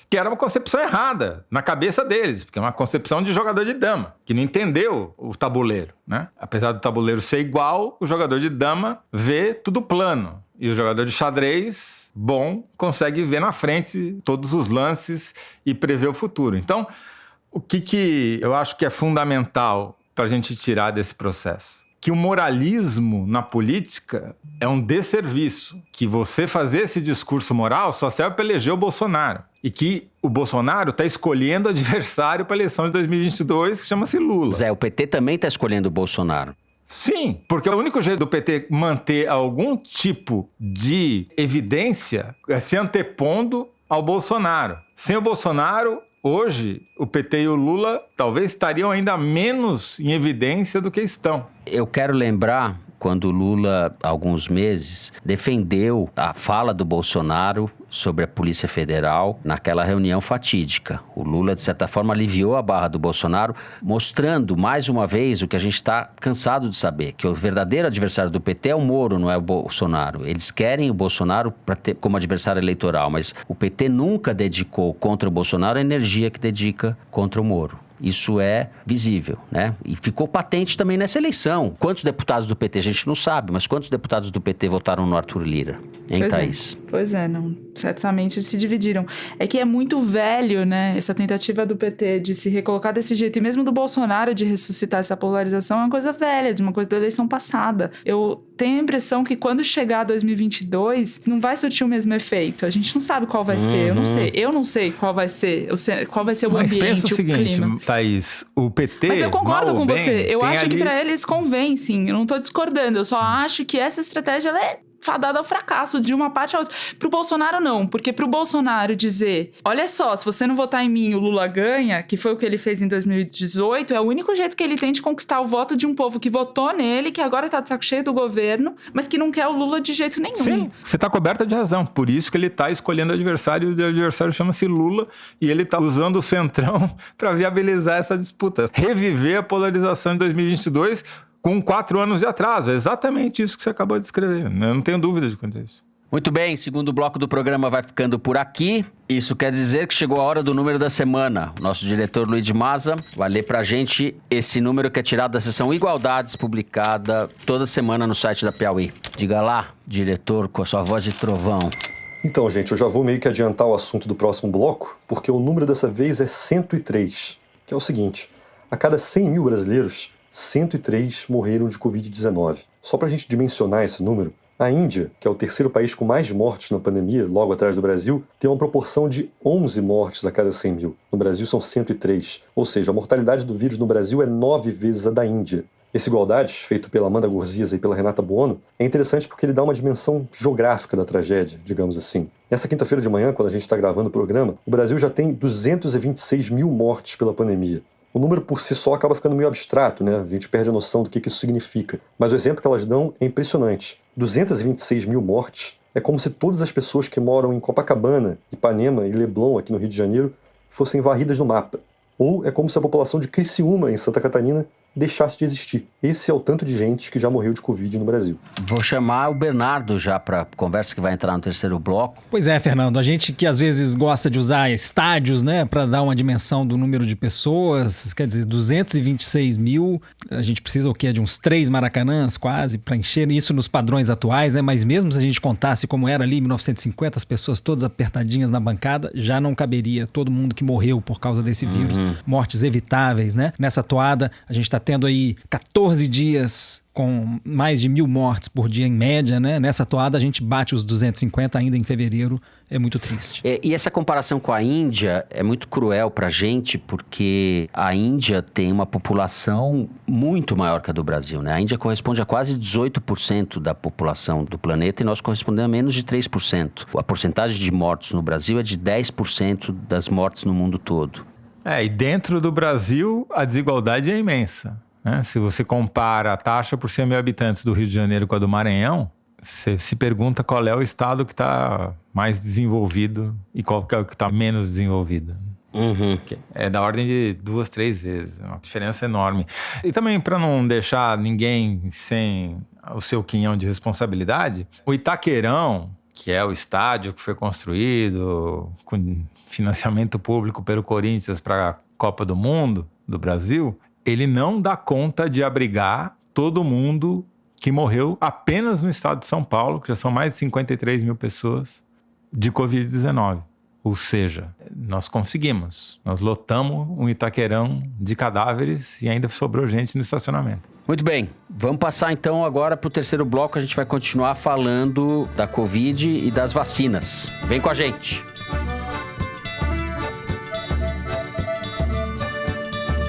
Que era uma concepção errada na cabeça deles, porque é uma concepção de jogador de dama, que não entendeu o tabuleiro, né? Apesar do tabuleiro ser igual, o jogador de dama vê tudo plano. E o jogador de xadrez, bom, consegue ver na frente todos os lances e prever o futuro. Então, o que eu acho que é fundamental para a gente tirar desse processo? Que o moralismo na política é um desserviço, que você fazer esse discurso moral só serve para eleger o Bolsonaro. E que o Bolsonaro está escolhendo adversário para a eleição de 2022, que chama-se Lula. Zé, o PT também está escolhendo o Bolsonaro. Sim, porque o único jeito do PT manter algum tipo de evidência é se antepondo ao Bolsonaro. Sem o Bolsonaro, hoje, o PT e o Lula talvez estariam ainda menos em evidência do que estão. Eu quero lembrar quando o Lula, há alguns meses, defendeu a fala do Bolsonaro sobre a Polícia Federal naquela reunião fatídica. O Lula, de certa forma, aliviou a barra do Bolsonaro, mostrando mais uma vez o que a gente está cansado de saber, que o verdadeiro adversário do PT é o Moro, não é o Bolsonaro. Eles querem o Bolsonaro como adversário eleitoral, mas o PT nunca dedicou contra o Bolsonaro a energia que dedica contra o Moro. Isso é visível, né? E ficou patente também nessa eleição. Quantos deputados do PT, a gente não sabe, mas quantos deputados do PT votaram no Arthur Lira? Hein, Thaís? Pois é, não. Certamente se dividiram. É que é muito velho, né? Essa tentativa do PT de se recolocar desse jeito, e mesmo do Bolsonaro de ressuscitar essa polarização, é uma coisa velha, de uma coisa da eleição passada. Eu tenho a impressão que quando chegar 2022, não vai surtir o mesmo efeito. A gente não sabe qual vai ser. Eu não sei qual vai ser o ambiente, pensa o seguinte, clima. Thaís, o PT... Mas eu concordo com bem, você. Eu acho que ali... pra eles convém, sim. Eu não tô discordando. Eu só acho que essa estratégia, ela é fadada ao fracasso de uma parte a outra. Pro Bolsonaro, não. Porque pro Bolsonaro dizer, olha só, se você não votar em mim, o Lula ganha, que foi o que ele fez em 2018, é o único jeito que ele tem de conquistar o voto de um povo que votou nele, que agora tá de saco cheio do governo, mas que não quer o Lula de jeito nenhum. Sim, você tá coberta de razão. Por isso que ele tá escolhendo adversário, e o adversário chama-se Lula, e ele tá usando o centrão para viabilizar essa disputa. Reviver a polarização em 2022 com 4 anos de atraso. É exatamente isso que você acabou de escrever. Eu não tenho dúvida de quanto é isso. Muito bem, segundo bloco do programa vai ficando por aqui. Isso quer dizer que chegou a hora do número da semana. Nosso diretor Luiz de Maza vai ler pra gente esse número que é tirado da seção Igualdades, publicada toda semana no site da Piauí. Diga lá, diretor, com a sua voz de trovão. Então, gente, eu já vou meio que adiantar o assunto do próximo bloco, porque o número dessa vez é 103, que é o seguinte: a cada 100 mil brasileiros, 103 morreram de Covid-19. Só para a gente dimensionar esse número, a Índia, que é o terceiro país com mais mortes na pandemia, logo atrás do Brasil, tem uma proporção de 11 mortes a cada 100 mil. No Brasil são 103. Ou seja, a mortalidade do vírus no Brasil é 9 vezes a da Índia. Esse Igualdades, feito pela Amanda Gorziza e pela Renata Buono, é interessante porque ele dá uma dimensão geográfica da tragédia, digamos assim. Nessa quinta-feira de manhã, quando a gente está gravando o programa, o Brasil já tem 226 mil mortes pela pandemia. O número por si só acaba ficando meio abstrato, né? A gente perde a noção do que isso significa. Mas o exemplo que elas dão é impressionante. 226 mil mortes é como se todas as pessoas que moram em Copacabana, Ipanema e Leblon, aqui no Rio de Janeiro, fossem varridas no mapa. Ou é como se a população de Criciúma, em Santa Catarina, deixasse de existir. Esse é o tanto de gente que já morreu de Covid no Brasil. Vou chamar o Bernardo já para a conversa que vai entrar no terceiro bloco. Pois é, Fernando, a gente que às vezes gosta de usar estádios, né, para dar uma dimensão do número de pessoas, quer dizer, 226 mil, a gente precisa o quê? De uns 3 Maracanãs quase para encher isso nos padrões atuais, né? Mas mesmo se a gente contasse como era ali em 1950, as pessoas todas apertadinhas na bancada, já não caberia todo mundo que morreu por causa desse vírus, mortes evitáveis, né? Nessa toada, a gente está tendo aí 14 dias com mais de 1.000 mortes por dia em média, né? Nessa toada a gente bate os 250 ainda em fevereiro, é muito triste. E essa comparação com a Índia é muito cruel pra gente, porque a Índia tem uma população muito maior que a do Brasil, né? A Índia corresponde a quase 18% da população do planeta e nós correspondemos a menos de 3%. A porcentagem de mortos no Brasil é de 10% das mortes no mundo todo. E dentro do Brasil a desigualdade é imensa. Se você compara a taxa por 100 mil habitantes do Rio de Janeiro com a do Maranhão, você se pergunta qual é o estado que está mais desenvolvido e qual é o que está menos desenvolvido. É da ordem de 2, 3 vezes, uma diferença enorme. E também, para não deixar ninguém sem o seu quinhão de responsabilidade, o Itaquerão, que é o estádio que foi construído com financiamento público pelo Corinthians para a Copa do Mundo do Brasil, ele não dá conta de abrigar todo mundo que morreu apenas no estado de São Paulo, que já são mais de 53 mil pessoas, de Covid-19. Ou seja, nós conseguimos. Nós lotamos um Itaquerão de cadáveres e ainda sobrou gente no estacionamento. Muito bem, vamos passar então agora para o terceiro bloco. A gente vai continuar falando da Covid e das vacinas. Vem com a gente!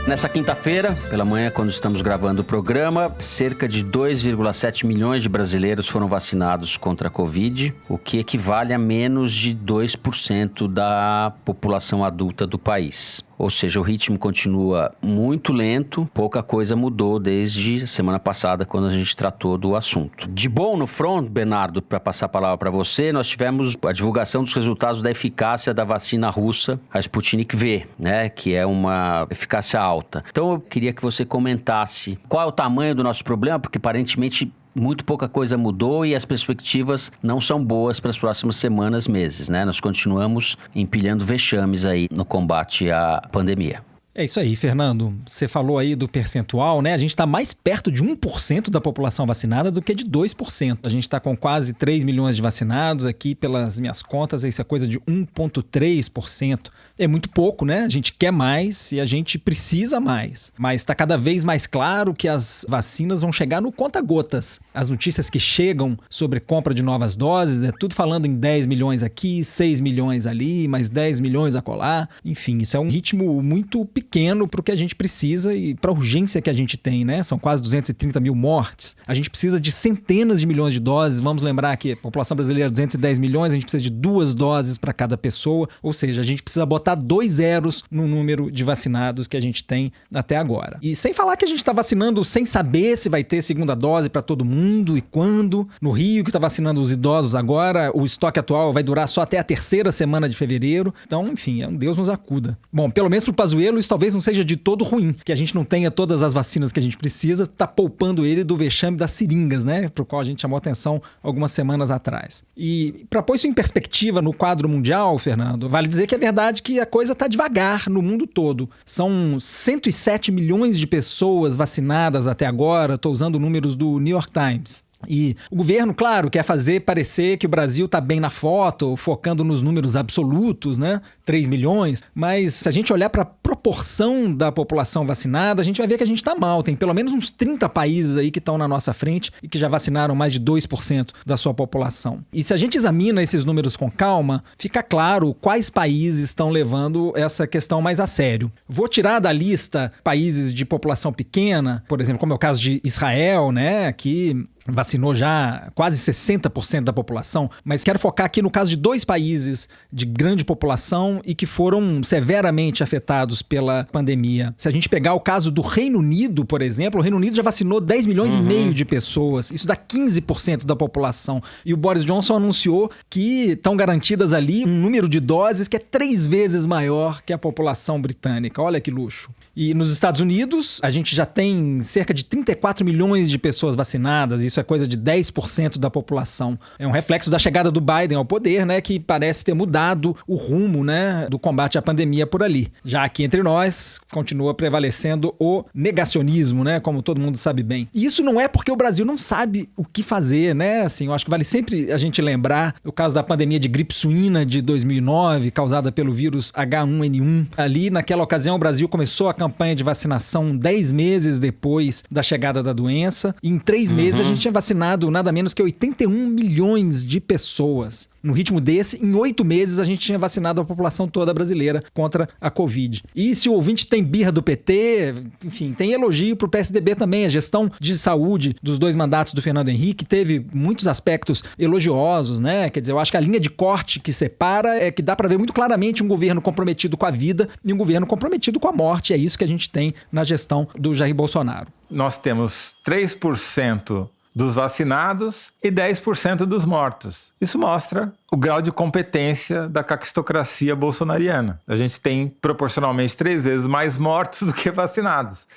Nessa quinta-feira, pela manhã, quando estamos gravando o programa, cerca de 2,7 milhões de brasileiros foram vacinados contra a Covid, o que equivale a menos de 2% da população adulta do país. Ou seja, o ritmo continua muito lento, pouca coisa mudou desde semana passada, quando a gente tratou do assunto. De bom no front, Bernardo, para passar a palavra para você, nós tivemos a divulgação dos resultados da eficácia da vacina russa, a Sputnik V, né, que é uma eficácia alta. Então eu queria que você comentasse qual é o tamanho do nosso problema, porque aparentemente muito pouca coisa mudou e as perspectivas não são boas para as próximas semanas, meses, né? Nós continuamos empilhando vexames aí no combate à pandemia. É isso aí, Fernando. Você falou aí do percentual, né? A gente está mais perto de 1% da população vacinada do que de 2%. A gente está com quase 3 milhões de vacinados aqui, pelas minhas contas, isso é coisa de 1,3%. É muito pouco, né? A gente quer mais e a gente precisa mais. Mas está cada vez mais claro que as vacinas vão chegar no conta-gotas. As notícias que chegam sobre compra de novas doses, é tudo falando em 10 milhões aqui, 6 milhões ali, mais 10 milhões acolá. Enfim, isso é um ritmo muito pequeno para o que a gente precisa e para a urgência que a gente tem, né? São quase 230 mil mortes. A gente precisa de centenas de milhões de doses. Vamos lembrar que a população brasileira é 210 milhões, a gente precisa de 2 doses para cada pessoa. Ou seja, a gente precisa botar 2 zeros no número de vacinados que a gente tem até agora. E sem falar que a gente está vacinando sem saber se vai ter segunda dose para todo mundo e quando. No Rio, que está vacinando os idosos agora, o estoque atual vai durar só até a 3ª semana de fevereiro. Então, enfim, Deus nos acuda. Bom, pelo menos para o Pazuello, isso talvez não seja de todo ruim, que a gente não tenha todas as vacinas que a gente precisa, tá poupando ele do vexame das seringas, né? Pro qual a gente chamou atenção algumas semanas atrás. E para pôr isso em perspectiva no quadro mundial, Fernando, vale dizer que é verdade que a coisa tá devagar no mundo todo. São 107 milhões de pessoas vacinadas até agora, tô usando números do New York Times. E o governo, claro, quer fazer parecer que o Brasil está bem na foto, focando nos números absolutos, né? 3 milhões. Mas se a gente olhar para a proporção da população vacinada, a gente vai ver que a gente está mal. Tem pelo menos uns 30 países aí que estão na nossa frente e que já vacinaram mais de 2% da sua população. E se a gente examina esses números com calma, fica claro quais países estão levando essa questão mais a sério. Vou tirar da lista países de população pequena, por exemplo, como é o caso de Israel, né? Que vacinou já quase 60% da população, mas quero focar aqui no caso de 2 países de grande população e que foram severamente afetados pela pandemia. Se a gente pegar o caso do Reino Unido, por exemplo, o Reino Unido já vacinou 10 milhões e meio de pessoas, isso dá 15% da população. E o Boris Johnson anunciou que estão garantidas ali um número de doses que é 3 vezes maior que a população britânica. Olha que luxo. E nos Estados Unidos, a gente já tem cerca de 34 milhões de pessoas vacinadas, isso é coisa de 10% da população. É um reflexo da chegada do Biden ao poder, né, que parece ter mudado o rumo, né, do combate à pandemia por ali. Já aqui entre nós, continua prevalecendo o negacionismo, né, como todo mundo sabe bem. E isso não é porque o Brasil não sabe o que fazer, né, assim, eu acho que vale sempre a gente lembrar o caso da pandemia de gripe suína de 2009, causada pelo vírus H1N1. Ali, naquela ocasião, o Brasil começou a campanha de vacinação 10 meses depois da chegada da doença. E em 3 meses a gente tinha vacinado nada menos que 81 milhões de pessoas. No ritmo desse, em 8 meses a gente tinha vacinado a população toda brasileira contra a Covid. E se o ouvinte tem birra do PT, enfim, tem elogio pro PSDB também. A gestão de saúde dos 2 mandatos do Fernando Henrique teve muitos aspectos elogiosos, né? Quer dizer, eu acho que a linha de corte que separa é que dá para ver muito claramente um governo comprometido com a vida e um governo comprometido com a morte. É isso que a gente tem na gestão do Jair Bolsonaro. Nós temos 3% dos vacinados e 10% dos mortos. Isso mostra o grau de competência da caquistocracia bolsonariana. A gente tem proporcionalmente 3 vezes mais mortos do que vacinados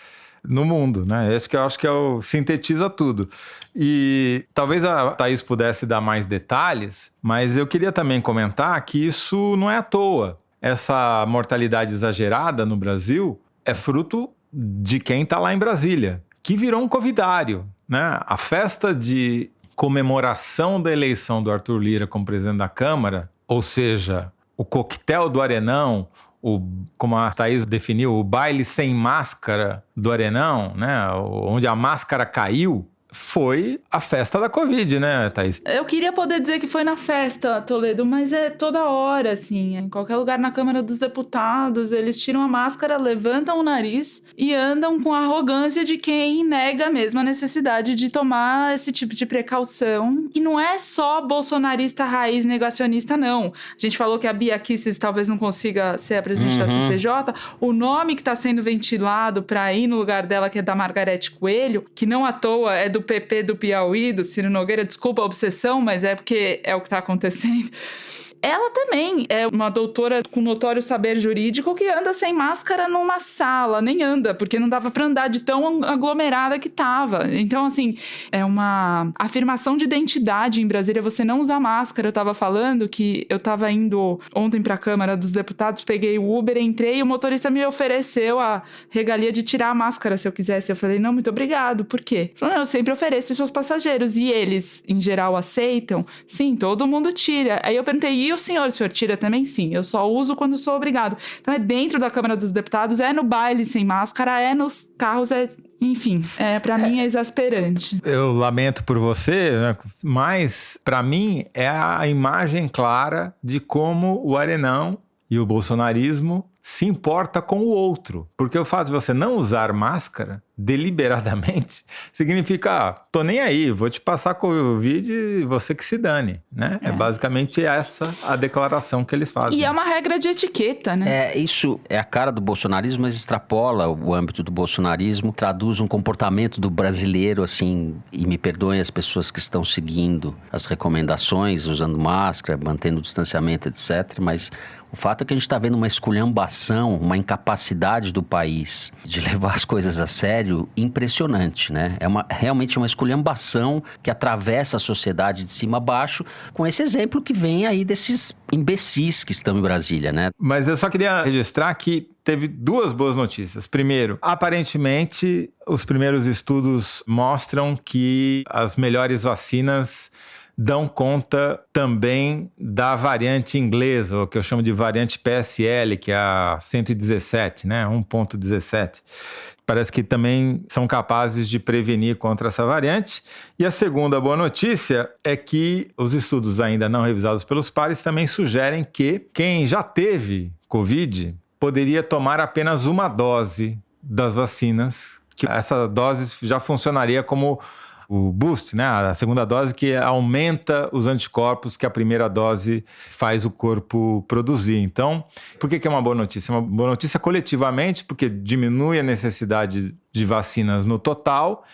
no mundo, né? Esse que eu acho que sintetiza tudo. E talvez a Thaís pudesse dar mais detalhes, mas eu queria também comentar que isso não é à toa. Essa mortalidade exagerada no Brasil é fruto de quem está lá em Brasília, que virou um covidário, né? A festa de comemoração da eleição do Arthur Lira como presidente da Câmara, ou seja, o coquetel do Arenão, como a Thaís definiu, o baile sem máscara do Arenão, né? Onde a máscara caiu, foi a festa da Covid, né, Thaís? Eu queria poder dizer que foi na festa, Toledo, mas é toda hora, assim. Em qualquer lugar na Câmara dos Deputados, eles tiram a máscara, levantam o nariz e andam com a arrogância de quem nega mesmo a necessidade de tomar esse tipo de precaução. E não é só bolsonarista raiz negacionista, não. A gente falou que a Bia Kicis talvez não consiga ser a presidente da CCJ. O nome que está sendo ventilado para ir no lugar dela, que é da Margarete Coelho, que não à toa é do PP do Piauí, do Ciro Nogueira, desculpa a obsessão, mas é porque é o que está acontecendo. Ela também é uma doutora com notório saber jurídico que anda sem máscara numa sala, nem anda, porque não dava pra andar de tão aglomerada que tava. Então, assim, é uma afirmação de identidade em Brasília você não usar máscara. Eu tava falando que eu tava indo ontem pra Câmara dos Deputados, peguei o Uber, entrei e o motorista me ofereceu a regalia de tirar a máscara se eu quisesse. Eu falei, não, muito obrigado. Por quê? Ele falou, não, eu sempre ofereço isso aos passageiros. E eles, em geral, aceitam? Sim, todo mundo tira. Aí eu perguntei, e o senhor tira também? Sim, eu só uso quando sou obrigado. Então é dentro da Câmara dos Deputados, é no baile sem máscara, é nos carros, enfim, pra mim é exasperante. Eu lamento por você, né? Mas pra mim é a imagem clara de como o Arenão e o bolsonarismo se importa com o outro. Porque o fato de você não usar máscara deliberadamente significa, tô nem aí, vou te passar Covid e você que se dane, né? É basicamente essa a declaração que eles fazem. E é uma regra de etiqueta, né? Isso é a cara do bolsonarismo, mas extrapola o âmbito do bolsonarismo, traduz um comportamento do brasileiro, assim, e me perdoem as pessoas que estão seguindo as recomendações, usando máscara, mantendo o distanciamento, etc., mas o fato é que a gente está vendo uma esculhambação, uma incapacidade do país de levar as coisas a sério impressionante, né? É realmente uma esculhambação que atravessa a sociedade de cima a baixo, com esse exemplo que vem aí desses imbecis que estão em Brasília, né? Mas eu só queria registrar que teve 2 boas notícias. Primeiro, aparentemente, os primeiros estudos mostram que as melhores vacinas dão conta também da variante inglesa, o que eu chamo de variante PSL, que é a 117, né? 1.17. Parece que também são capazes de prevenir contra essa variante. E a segunda boa notícia é que os estudos ainda não revisados pelos pares também sugerem que quem já teve Covid poderia tomar apenas uma dose das vacinas, que essa dose já funcionaria como o boost, né? A segunda dose que aumenta os anticorpos que a primeira dose faz o corpo produzir. Então, por que é uma boa notícia? É uma boa notícia coletivamente, porque diminui a necessidade de vacinas no total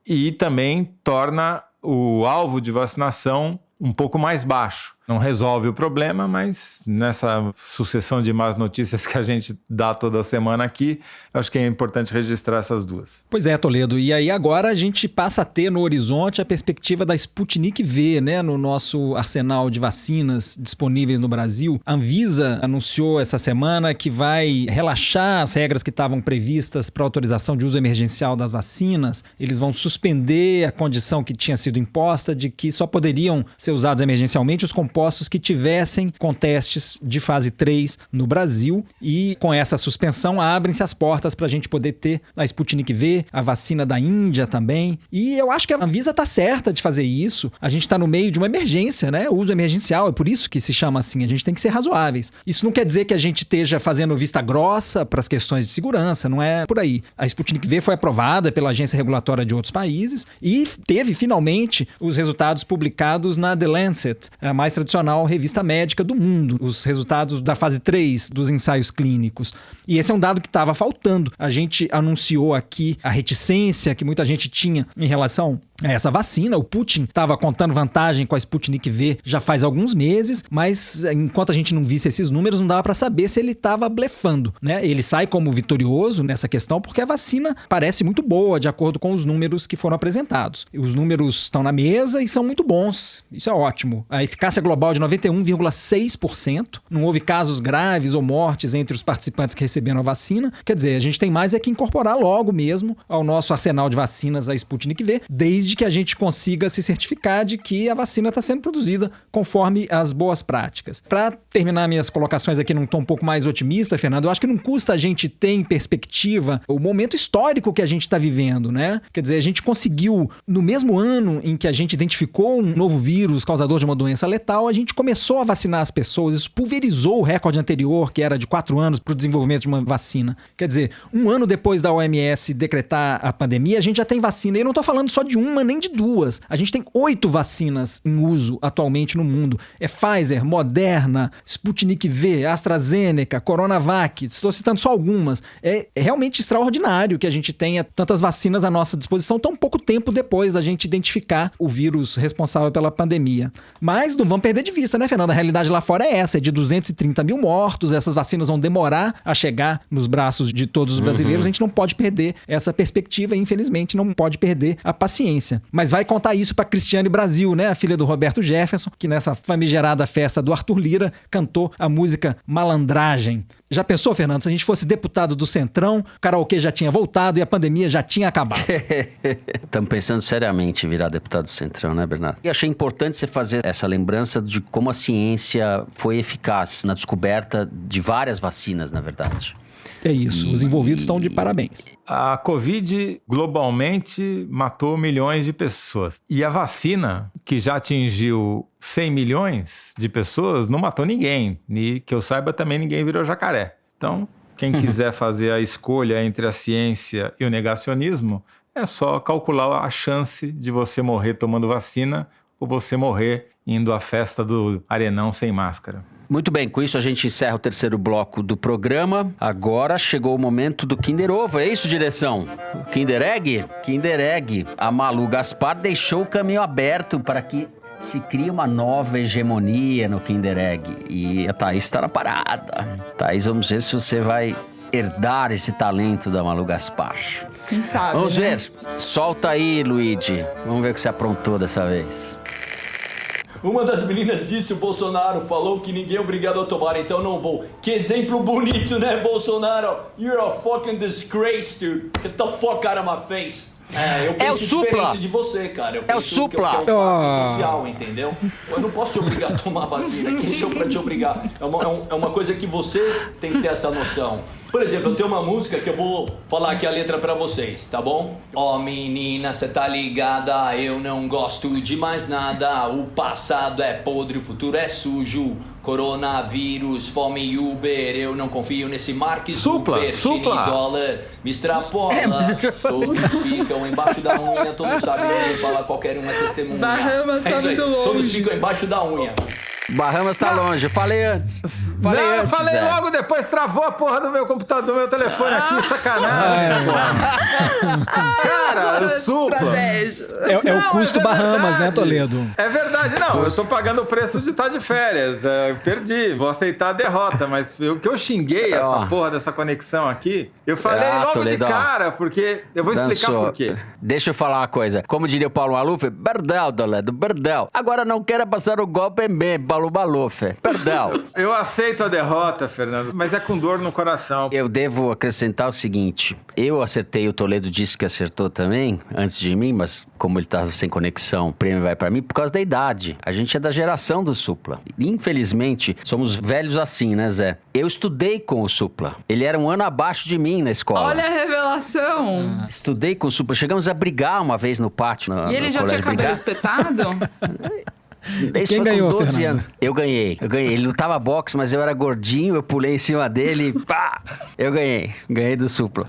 e também torna o alvo de vacinação um pouco mais baixo. Não resolve o problema, mas nessa sucessão de más notícias que a gente dá toda semana aqui, acho que é importante registrar essas duas. Pois é, Toledo. E aí agora a gente passa a ter no horizonte a perspectiva da Sputnik V, né, no nosso arsenal de vacinas disponíveis no Brasil. A Anvisa anunciou essa semana que vai relaxar as regras que estavam previstas para autorização de uso emergencial das vacinas. Eles vão suspender a condição que tinha sido imposta de que só poderiam ser usados emergencialmente os compostos que tivessem com testes de fase 3 no Brasil, e com essa suspensão abrem-se as portas para a gente poder ter a Sputnik V, a vacina da Índia também, e eu acho que a Anvisa está certa de fazer isso. A gente está no meio de uma emergência, né? O uso emergencial, é por isso que se chama assim, a gente tem que ser razoáveis. Isso não quer dizer que a gente esteja fazendo vista grossa para as questões de segurança, não é por aí. A Sputnik V foi aprovada pela agência regulatória de outros países e teve finalmente os resultados publicados na The Lancet, a mais tradicional revista médica do mundo, os resultados da fase 3 dos ensaios clínicos. E esse é um dado que estava faltando. A gente anunciou aqui a reticência que muita gente tinha em relação a essa vacina. O Putin estava contando vantagem com a Sputnik V já faz alguns meses, mas enquanto a gente não visse esses números, não dava para saber se ele estava blefando, né? Ele sai como vitorioso nessa questão porque a vacina parece muito boa, de acordo com os números que foram apresentados. Os números estão na mesa e são muito bons. Isso é ótimo. A eficácia global de 91,6%. Não houve casos graves ou mortes entre os participantes que receberam a vacina. Quer dizer, a gente tem mais é que incorporar logo mesmo ao nosso arsenal de vacinas a Sputnik V, desde que a gente consiga se certificar de que a vacina está sendo produzida conforme as boas práticas. Para terminar minhas colocações aqui num tom um pouco mais otimista, Fernando, eu acho que não custa a gente ter em perspectiva o momento histórico que a gente está vivendo, né? Quer dizer, a gente conseguiu, no mesmo ano em que a gente identificou um novo vírus causador de uma doença letal, a gente começou a vacinar as pessoas. Isso pulverizou o recorde anterior, que era de 4 anos para o desenvolvimento de uma vacina. Quer dizer, um ano depois da OMS decretar a pandemia, a gente já tem vacina. E eu não estou falando só de uma nem de 2. A gente tem 8 vacinas em uso atualmente no mundo. É Pfizer, Moderna, Sputnik V, AstraZeneca, Coronavac. Estou citando só algumas. É realmente extraordinário que a gente tenha tantas vacinas à nossa disposição tão pouco tempo depois da gente identificar o vírus responsável pela pandemia. Mas não vamos perder de vista, né, Fernanda? A realidade lá fora é essa, é de 230 mil mortos. Essas vacinas vão demorar a chegar nos braços de todos os brasileiros. A gente não pode perder essa perspectiva e, infelizmente, não pode perder a paciência. Mas vai contar isso para Cristiane Brasil, né, a filha do Roberto Jefferson, que nessa famigerada festa do Arthur Lira cantou a música Malandragem. Já pensou, Fernando, se a gente fosse deputado do Centrão, o karaokê já tinha voltado e a pandemia já tinha acabado? Estamos pensando seriamente em virar deputado do Centrão, né, Bernardo? E achei importante você fazer essa lembrança de como a ciência foi eficaz na descoberta de várias vacinas, na verdade. É isso, os envolvidos estão de parabéns. A Covid globalmente matou milhões de pessoas. E a vacina, que já atingiu 100 milhões de pessoas, não matou ninguém. E que eu saiba, também ninguém virou jacaré. Então, quem quiser fazer a escolha entre a ciência e o negacionismo, é só calcular a chance de você morrer tomando vacina ou você morrer indo à festa do Arenão sem máscara. Muito bem, com isso a gente encerra o terceiro bloco do programa. Agora chegou o momento do Kinder Ovo, é isso, direção? Kinder Egg? Kinder Egg. A Malu Gaspar deixou o caminho aberto para que se crie uma nova hegemonia no Kinder Egg. E a Thaís está na parada. Thaís, vamos ver se você vai herdar esse talento da Malu Gaspar. Quem sabe, vamos né? ver. Solta aí, Luigi. Vamos ver o que você aprontou dessa vez. Uma das meninas disse: o Bolsonaro falou que ninguém é obrigado a tomar, então não vou. Que exemplo bonito, né, Bolsonaro? You're a fucking disgrace, dude. Get the fuck out of my face. Eu penso diferente de você, cara. Eu penso o Supla. Que é um pacto social, entendeu? Eu não posso te obrigar a tomar vacina. Quem sou pra te obrigar? É uma coisa que você tem que ter essa noção. Por exemplo, eu tenho uma música que eu vou falar aqui a letra pra vocês, tá bom? Ó, menina, cê tá ligada, eu não gosto de mais nada. O passado é podre, o futuro é sujo. Coronavírus, fome Uber, eu não confio nesse Mark Supla. dólar, me extrapola. Todos ficam embaixo da unha, todos sabem falar, qualquer um é testemunha. Bahamas tá muito longe. Todos ficam embaixo da unha. Bahamas tá longe, eu falei antes. Falei logo depois, travou a porra do meu computador, meu telefone aqui, sacanagem. Cara, o Supla. É o custo Bahamas, né, Toledo? É verdade, não, eu tô pagando o preço de estar de férias, eu perdi, vou aceitar a derrota, mas o que eu xinguei essa porra dessa conexão aqui, eu falei logo Toledo, de cara, porque eu vou explicar por quê. Deixa eu falar uma coisa, como diria o Paulo Maluf, perdão, Toledo, perdão. Agora não quero passar o golpe em mim, Paulo Maluf, perdão. Eu aceito a derrota, Fernando, mas é com dor no coração. Eu devo acrescentar o seguinte, eu acertei, o Toledo disse que acertou também, antes de mim, mas como ele tá sem conexão, o prêmio vai pra mim por causa da idade. A gente é da geração do Supla. Infelizmente, somos velhos assim, né, Zé? Eu estudei com o Supla. Ele era um ano abaixo de mim na escola. Olha a revelação. Estudei com o Supla. Chegamos a brigar uma vez no pátio. E ele já tinha cabelo espetado? Isso Quem foi ganhou, com 12 Fernando? anos. Eu ganhei. Ele lutava boxe, mas eu era gordinho, eu pulei em cima dele e pá! Eu ganhei. Ganhei do Supla.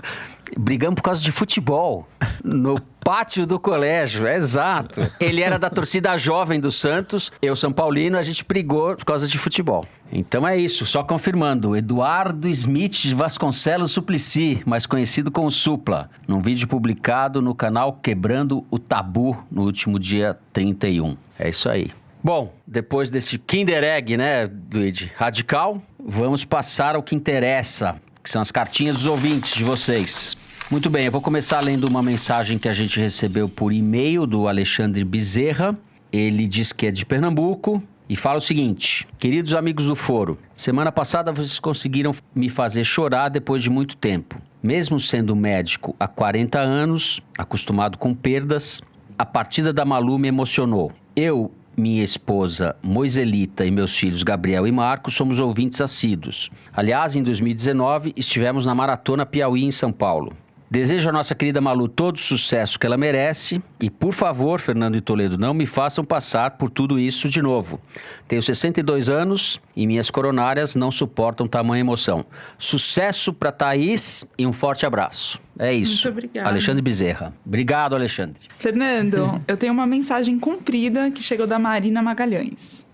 Brigamos por causa de futebol. No pátio do colégio, exato. Ele era da torcida jovem do Santos, eu São Paulino, a gente brigou por causa de futebol. Então é isso, só confirmando. Eduardo Smith de Vasconcelos Suplicy, mais conhecido como Supla, num vídeo publicado no canal Quebrando o Tabu, no último dia 31. É isso aí. Bom, depois desse Kinder Egg, né, Luigi, radical, vamos passar ao que interessa, que são as cartinhas dos ouvintes de vocês. Muito bem, eu vou começar lendo uma mensagem que a gente recebeu por e-mail do Alexandre Bezerra. Ele diz que é de Pernambuco e fala o seguinte: queridos amigos do Foro, semana passada vocês conseguiram me fazer chorar depois de muito tempo. Mesmo sendo médico há 40 anos, acostumado com perdas, a partida da Malu me emocionou. Eu, minha esposa Moiselita e meus filhos Gabriel e Marcos somos ouvintes assíduos. Aliás, em 2019, estivemos na Maratona Piauí em São Paulo. Desejo à nossa querida Malu todo o sucesso que ela merece e, por favor, Fernando e Toledo, não me façam passar por tudo isso de novo. Tenho 62 anos e minhas coronárias não suportam tamanha emoção. Sucesso para Thaís e um forte abraço. É isso. Muito obrigada. Alexandre Bezerra. Obrigado, Alexandre. Fernando, eu tenho uma mensagem comprida que chegou da Marina Magalhães.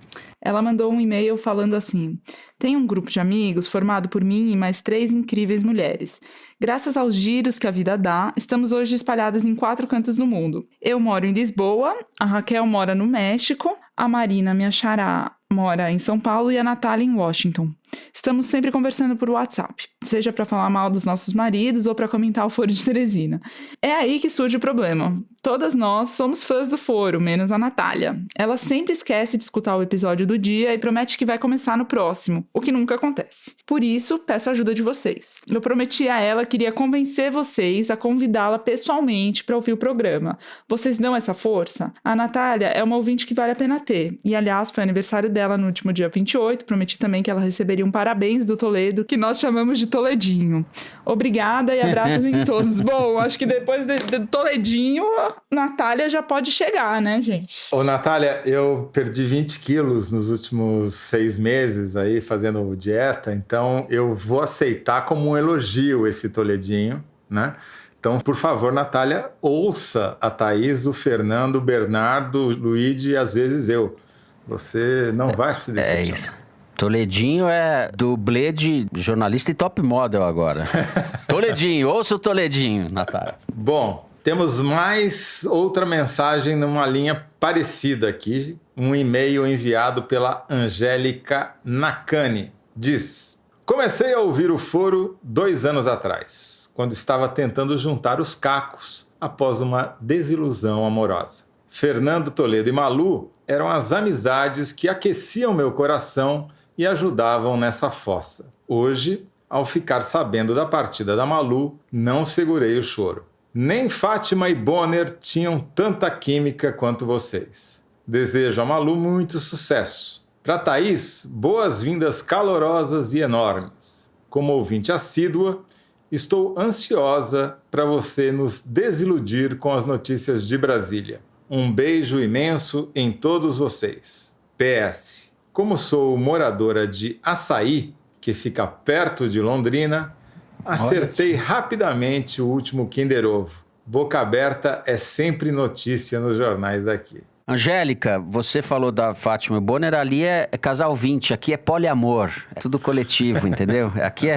Ela mandou um e-mail falando assim: tem um grupo de amigos formado por mim e mais 3 incríveis mulheres. Graças aos giros que a vida dá, estamos hoje espalhadas em 4 cantos do mundo. Eu moro em Lisboa, a Raquel mora no México, a Marina, minha xará, mora em São Paulo e a Natália em Washington. Estamos sempre conversando por WhatsApp, seja para falar mal dos nossos maridos ou para comentar o Foro de Teresina. É aí que surge o problema. Todas nós somos fãs do Foro, menos a Natália. Ela sempre esquece de escutar o episódio do dia e promete que vai começar no próximo, o que nunca acontece. Por isso, peço a ajuda de vocês. Eu prometi a ela que iria convencer vocês a convidá-la pessoalmente para ouvir o programa. Vocês dão essa força? A Natália é uma ouvinte que vale a pena ter. E, aliás, foi aniversário dela no último dia 28. Prometi também que ela receberia um parabéns do Toledo, que nós chamamos de Toledinho. Obrigada e abraços em todos. Bom, acho que depois de Toledinho, a Natália já pode chegar, né, gente? Ô, Natália, eu perdi 20 quilos nos últimos 6 meses aí, fazendo dieta, então eu vou aceitar como um elogio esse Toledinho, né? Então, por favor, Natália, ouça a Thaís, o Fernando, o Bernardo, o Luigi e às vezes eu. Você não vai se decepcionar. É isso. Toledinho é dublê de jornalista e top model agora. Toledinho, ouça o Toledinho, Natália. Bom, temos mais outra mensagem numa linha parecida aqui. Um e-mail enviado pela Angélica Nakani. Diz: comecei a ouvir o Foro 2 anos atrás, quando estava tentando juntar os cacos após uma desilusão amorosa. Fernando, Toledo e Malu eram as amizades que aqueciam meu coração e ajudavam nessa fossa. Hoje, ao ficar sabendo da partida da Malu, não segurei o choro. Nem Fátima e Bonner tinham tanta química quanto vocês. Desejo a Malu muito sucesso. Para Thaís, boas-vindas calorosas e enormes. Como ouvinte assídua, estou ansiosa para você nos desiludir com as notícias de Brasília. Um beijo imenso em todos vocês. PS. como sou moradora de Açaí, que fica perto de Londrina, acertei rapidamente o último Kinder Ovo. Boca aberta é sempre notícia nos jornais daqui. Angélica, você falou da Fátima Bonner, ali é casal 20, aqui é poliamor, é tudo coletivo, entendeu? Aqui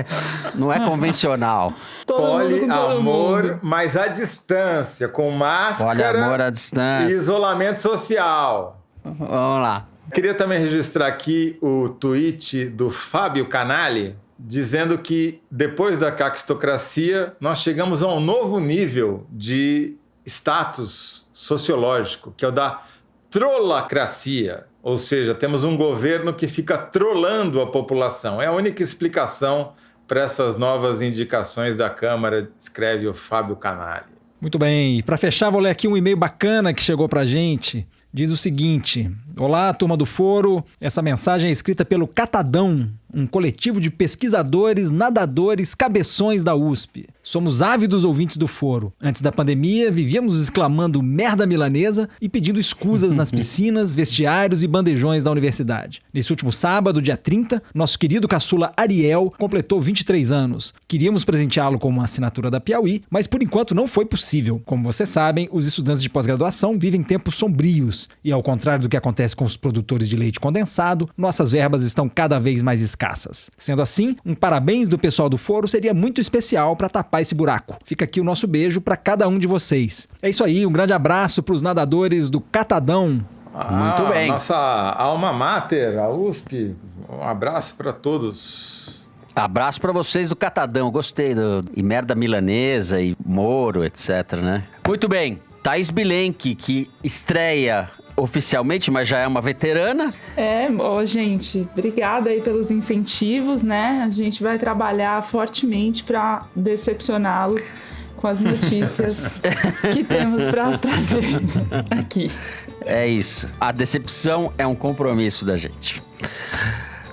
não é convencional. Poliamor, mas à distância, com máscara Poliamor à distância. E isolamento social. Vamos lá. Queria também registrar aqui o tweet do Fábio Canali, dizendo que depois da caquistocracia, nós chegamos a um novo nível de status sociológico, que é o da trollacracia, ou seja, temos um governo que fica trollando a população. É a única explicação para essas novas indicações da Câmara, escreve o Fábio Canali. Muito bem, para fechar vou ler aqui um e-mail bacana que chegou pra gente. Diz o seguinte: olá, turma do Foro, essa mensagem é escrita pelo Catadão, um coletivo de pesquisadores, nadadores, cabeções da USP. Somos ávidos ouvintes do Foro. Antes da pandemia, vivíamos exclamando merda milanesa e pedindo escusas nas piscinas, vestiários e bandejões da universidade. Nesse último sábado, dia 30, nosso querido caçula Ariel completou 23 anos. Queríamos presenteá-lo com uma assinatura da Piauí, mas por enquanto não foi possível. Como vocês sabem, os estudantes de pós-graduação vivem tempos sombrios. E ao contrário do que acontece com os produtores de leite condensado, nossas verbas estão cada vez mais escassas. Sendo assim, um parabéns do pessoal do Foro seria muito especial para tapar esse buraco. Fica aqui o nosso beijo para cada um de vocês. É isso aí, um grande abraço para os nadadores do Catadão. Muito bem. Nossa alma mater, a USP, um abraço para todos. Abraço para vocês do Catadão, gostei e merda milanesa e Moro, etc, né? Muito bem, Thaís Bilenque, que estreia oficialmente, mas já é uma veterana. Gente, obrigada aí pelos incentivos, né? A gente vai trabalhar fortemente para decepcioná-los com as notícias que temos para trazer aqui. É isso. A decepção é um compromisso da gente.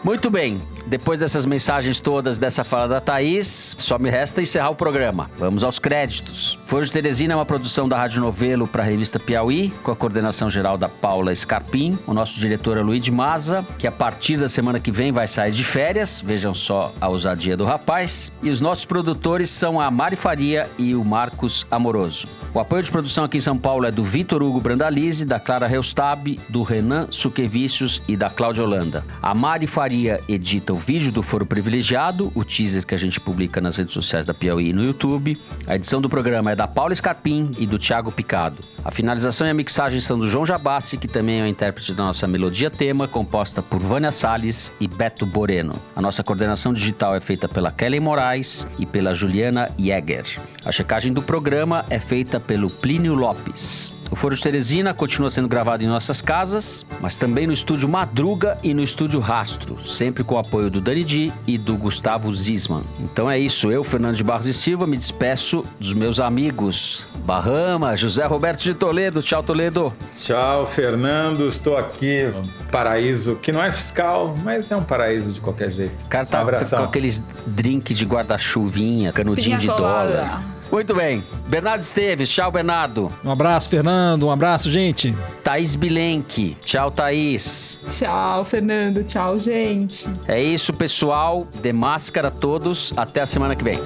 Muito bem, depois dessas mensagens todas, dessa fala da Thaís, só me resta encerrar o programa. Vamos aos créditos. Foro de Teresina é uma produção da Rádio Novelo para a revista Piauí, com a coordenação geral da Paula Scarpim. O nosso diretor é Luiz Maza, que a partir da semana que vem vai sair de férias. Vejam só a ousadia do rapaz. E os nossos produtores são a Mari Faria e o Marcos Amoroso. O apoio de produção aqui em São Paulo é do Vitor Hugo Brandalize, da Clara Reustab, do Renan Suquevicius e da Cláudia Holanda. A Mari Faria edita o vídeo do Foro Privilegiado, o teaser que a gente publica nas redes sociais da Piauí e no YouTube. A edição do programa é da Paula Scarpim e do Thiago Picado. A finalização e a mixagem são do João Jabassi, que também é o intérprete da nossa melodia tema, composta por Vânia Salles e Beto Boreno. A nossa coordenação digital é feita pela Kelly Moraes e pela Juliana Jäger. A checagem do programa é feita pelo Plínio Lopes. O Foro de Teresina continua sendo gravado em nossas casas, mas também no estúdio Madruga e no estúdio Rastro, sempre com o apoio do Dani Di e do Gustavo Zisman. Então é isso, eu, Fernando de Barros e Silva, me despeço dos meus amigos Bahama, José Roberto de Toledo. Tchau, Toledo. Tchau, Fernando. Estou aqui no paraíso, que não é fiscal, mas é um paraíso de qualquer jeito. O cara tá com aqueles drinks de guarda-chuvinha, canudinho de dólar. Muito bem. Bernardo Esteves. Tchau, Bernardo. Um abraço, Fernando. Um abraço, gente. Thaís Bilenque. Tchau, Thaís. Tchau, Fernando. Tchau, gente. É isso, pessoal. De máscara a todos. Até a semana que vem.